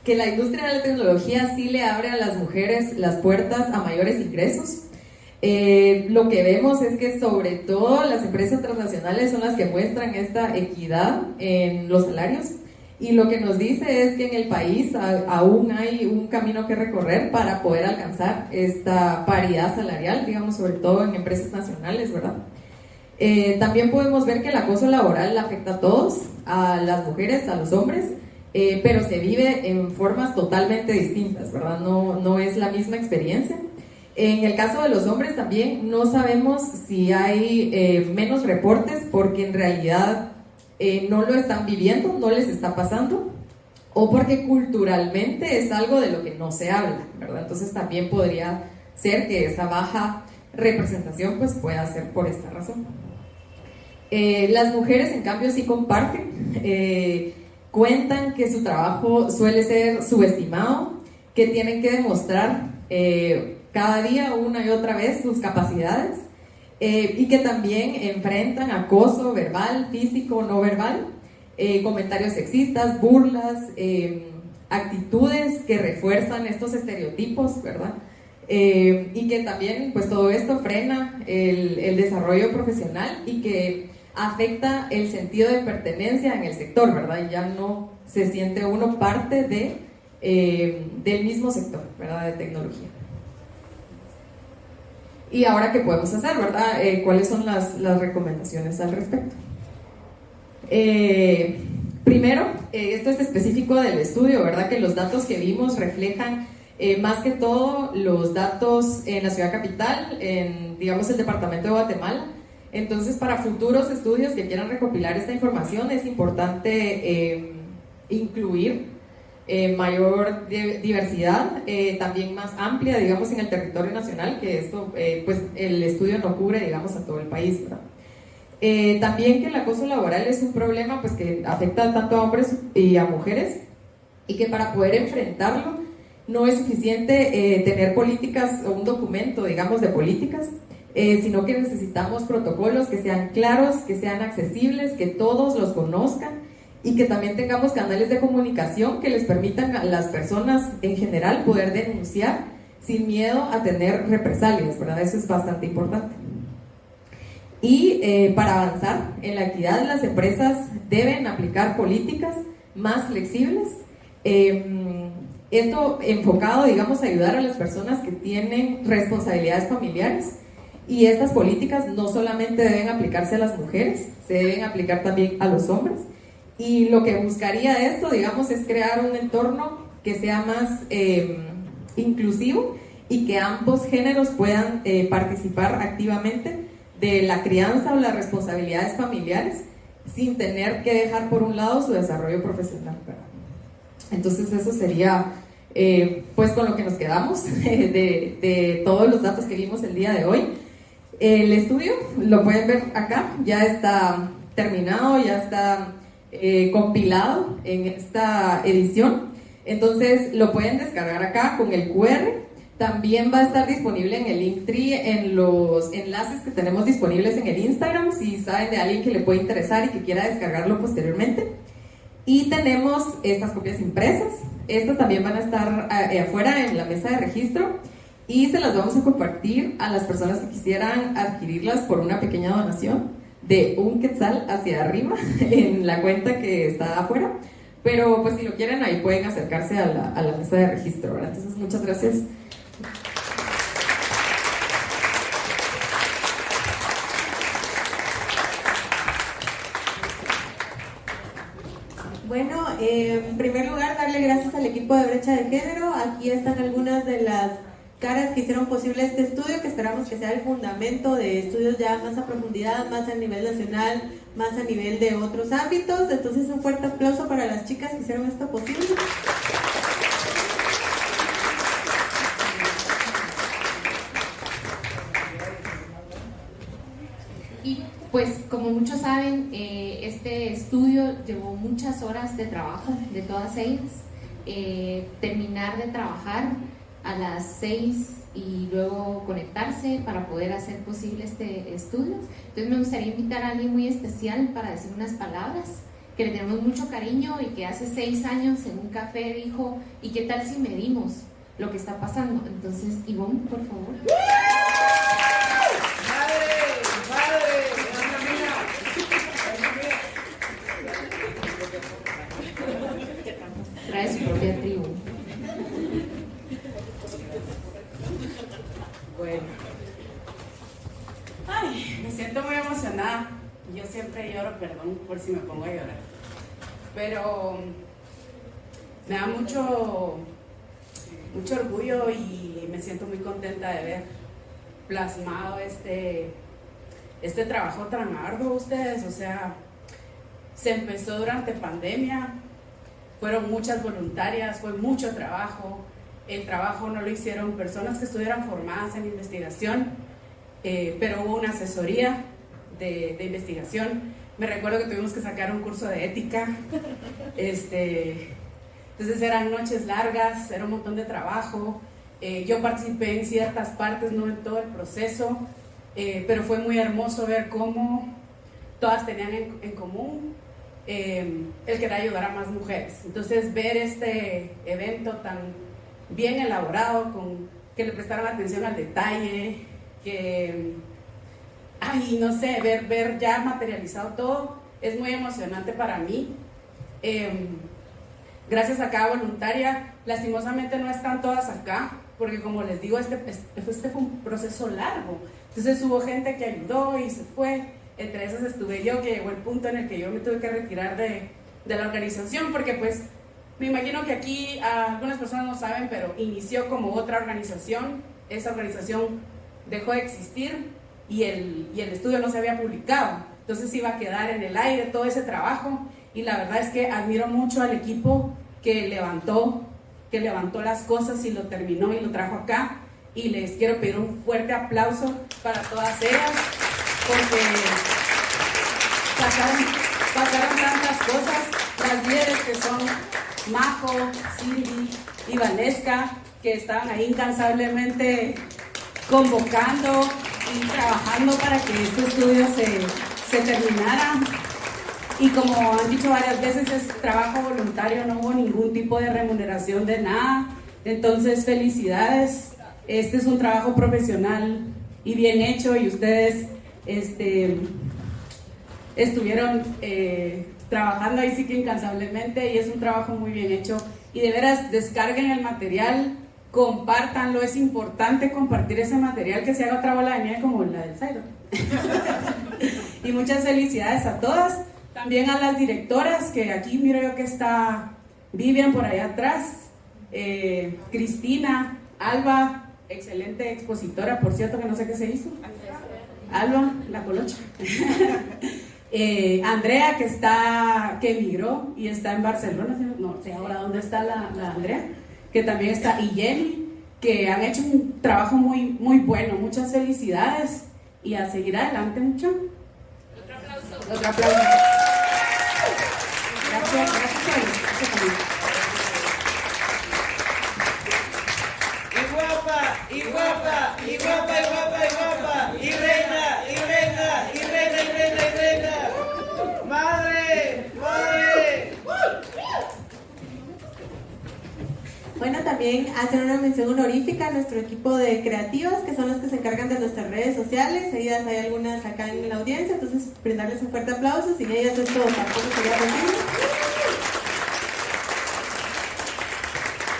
Que la industria de la tecnología sí le abre a las mujeres las puertas a mayores ingresos. Lo que vemos es que sobre todo las empresas transnacionales son las que muestran esta equidad en los salarios, y lo que nos dice es que en el país aún hay un camino que recorrer para poder alcanzar esta paridad salarial, digamos, sobre todo en empresas nacionales, ¿verdad? También podemos ver que el acoso laboral afecta a todos, a las mujeres, a los hombres, pero se vive en formas totalmente distintas, ¿verdad? No es la misma experiencia. En el caso de los hombres también no sabemos si hay menos reportes porque en realidad no lo están viviendo, no les está pasando, o porque culturalmente es algo de lo que no se habla, ¿verdad? Entonces también podría ser que esa baja representación pues pueda ser por esta razón. Las mujeres en cambio sí comparten, cuentan que su trabajo suele ser subestimado, que tienen que demostrar cada día una y otra vez sus capacidades, y que también enfrentan acoso verbal, físico, no verbal, comentarios sexistas, burlas, actitudes que refuerzan estos estereotipos, ¿verdad? y que también pues todo esto frena el desarrollo profesional y que afecta el sentido de pertenencia en el sector, ¿verdad? Ya no se siente uno parte del mismo sector, ¿verdad? De tecnología. Y ahora, ¿qué podemos hacer, verdad? ¿Cuáles son las recomendaciones al respecto? Primero, esto es específico del estudio, ¿verdad? Que los datos que vimos reflejan más que todo los datos en la ciudad capital, en, digamos, el departamento de Guatemala. Entonces, para futuros estudios que quieran recopilar esta información, es importante incluir mayor diversidad, también más amplia, digamos, en el territorio nacional, que esto, pues, el estudio no cubre, digamos, a todo el país, ¿verdad? También que el acoso laboral es un problema, pues, que afecta tanto a hombres y a mujeres, y que para poder enfrentarlo no es suficiente tener políticas o un documento, digamos, de políticas, sino que necesitamos protocolos que sean claros, que sean accesibles, que todos los conozcan y que también tengamos canales de comunicación que les permitan a las personas en general poder denunciar sin miedo a tener represalias, ¿verdad? Eso es bastante importante. Y para avanzar en la equidad, las empresas deben aplicar políticas más flexibles, esto enfocado, digamos, a ayudar a las personas que tienen responsabilidades familiares. Y estas políticas no solamente deben aplicarse a las mujeres, se deben aplicar también a los hombres. Y lo que buscaría esto, digamos, es crear un entorno que sea más inclusivo y que ambos géneros puedan participar activamente de la crianza o las responsabilidades familiares sin tener que dejar por un lado su desarrollo profesional, ¿verdad? Entonces eso sería pues con lo que nos quedamos de todos los datos que vimos el día de hoy. El estudio lo pueden ver acá, ya está terminado, ya está compilado en esta edición, entonces lo pueden descargar acá con el QR. También va a estar disponible en el Linktree, en los enlaces que tenemos disponibles en el Instagram, si saben de alguien que le puede interesar y que quiera descargarlo posteriormente. Y tenemos estas copias impresas, estas también van a estar afuera en la mesa de registro y se las vamos a compartir a las personas que quisieran adquirirlas por una pequeña donación de 1 quetzal hacia arriba en la cuenta que está afuera. Pero pues si lo quieren ahí pueden acercarse a la mesa de registro, ¿verdad? Entonces muchas gracias. Bueno, en primer lugar, darle gracias al equipo de Brecha de Género. Aquí están algunas de las caras que hicieron posible este estudio, que esperamos que sea el fundamento de estudios ya más a profundidad, más a nivel nacional, más a nivel de otros ámbitos. Entonces, un fuerte aplauso para las chicas que hicieron esto posible. Y pues como muchos saben, este estudio llevó muchas horas de trabajo de todas ellas. Terminar de trabajar a las 6 y luego conectarse para poder hacer posible este estudio. Entonces me gustaría invitar a alguien muy especial para decir unas palabras, que le tenemos mucho cariño y que hace 6 años en un café dijo, ¿y qué tal si medimos lo que está pasando? Entonces, Ivonne, por favor. Trae su propia tribu. Bueno. Ay, me siento muy emocionada. Yo siempre lloro, perdón por si me pongo a llorar. Pero me da mucho orgullo y me siento muy contenta de ver plasmado este trabajo tan arduo ustedes. O sea, se empezó durante pandemia, fueron muchas voluntarias, fue mucho trabajo. El trabajo no lo hicieron personas que estuvieran formadas en investigación, pero hubo una asesoría de investigación. Me recuerdo que tuvimos que sacar un curso de ética. Entonces eran noches largas, era un montón de trabajo. Yo participé en ciertas partes, no en todo el proceso, pero fue muy hermoso ver cómo todas tenían en común el querer ayudar a más mujeres. Entonces ver este evento tan bien elaborado, con que le prestaron atención al detalle, que, ay, no sé, ver ya materializado todo es muy emocionante para mí. Gracias a cada voluntaria, lastimosamente no están todas acá, porque como les digo, este fue un proceso largo. Entonces hubo gente que ayudó y se fue, entre esas estuve yo, que llegó el punto en el que yo me tuve que retirar de la organización, porque pues me imagino que aquí algunas personas no saben, pero inició como otra organización, esa organización dejó de existir y el estudio no se había publicado, entonces iba a quedar en el aire todo ese trabajo, y la verdad es que admiro mucho al equipo que levantó las cosas y lo terminó y lo trajo acá, y les quiero pedir un fuerte aplauso para todas ellas, porque pasaron tantas cosas. Las líderes que son Majo, Cindy y Valesca, que estaban ahí incansablemente convocando y trabajando para que este estudio se terminara. Y como han dicho varias veces, es trabajo voluntario, no hubo ningún tipo de remuneración de nada. Entonces, felicidades. Este es un trabajo profesional y bien hecho, y ustedes estuvieron trabajando ahí sí que incansablemente, y es un trabajo muy bien hecho. Y de veras, descarguen el material, compártanlo, es importante compartir ese material, que se haga otra bola de nieve como la del Zairo. Y muchas felicidades a todas, también a las directoras, que aquí miro yo que está Vivian por allá atrás, Cristina, Alba, excelente expositora, por cierto, que no sé qué se hizo. Alba, la colocha. Andrea, que emigró y está en Barcelona, no sé ahora dónde está la Andrea, que también está, y Jenny, que han hecho un trabajo muy, muy bueno. Muchas felicidades y a seguir adelante, mucho. Otro aplauso. Gracias a ellos. Y guapa, y guapa, y guapa, y guapa, y guapa, y reina, y reina, y reina, y reina, y reina. ¡Madre! ¡Madre! Bueno, también hacer una mención honorífica a nuestro equipo de creativas, que son los que se encargan de nuestras redes sociales. Ellas hay algunas acá en la audiencia, entonces brindarles un fuerte aplauso. Sin ellas esto tampoco sería posible.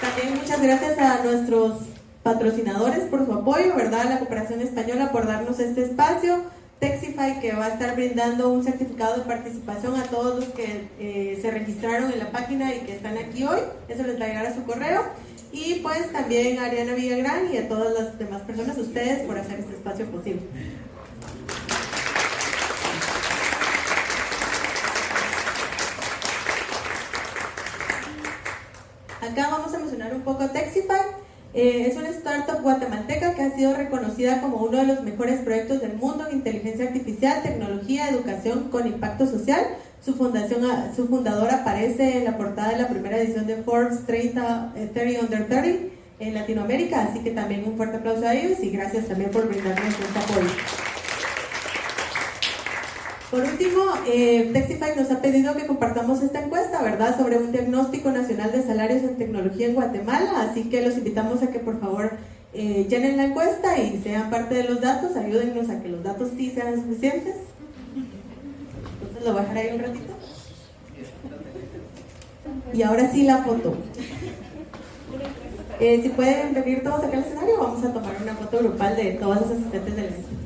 También muchas gracias a nuestros patrocinadores por su apoyo, ¿verdad? La Cooperación Española por darnos este espacio, Texify, que va a estar brindando un certificado de participación a todos los que se registraron en la página y que están aquí hoy, eso les va a llegar a su correo, y pues también a Ariana Villagrán y a todas las demás personas, ustedes, por hacer este espacio posible. Acá vamos a mencionar un poco Texify. Es una startup guatemalteca que ha sido reconocida como uno de los mejores proyectos del mundo en inteligencia artificial, tecnología, educación con impacto social. Su fundadora aparece en la portada de la primera edición de Forbes 30 Under 30 en Latinoamérica, así que también un fuerte aplauso a ellos y gracias también por brindarnos este apoyo. Por último, Texify nos ha pedido que compartamos esta encuesta, ¿verdad?, sobre un diagnóstico nacional de salarios en tecnología en Guatemala, así que los invitamos a que por favor llenen la encuesta y sean parte de los datos, ayúdennos a que los datos sí sean suficientes. Entonces lo voy a dejar ahí un ratito. Y ahora sí la foto. Si pueden venir todos acá al escenario, vamos a tomar una foto grupal de todas las asistentes del evento.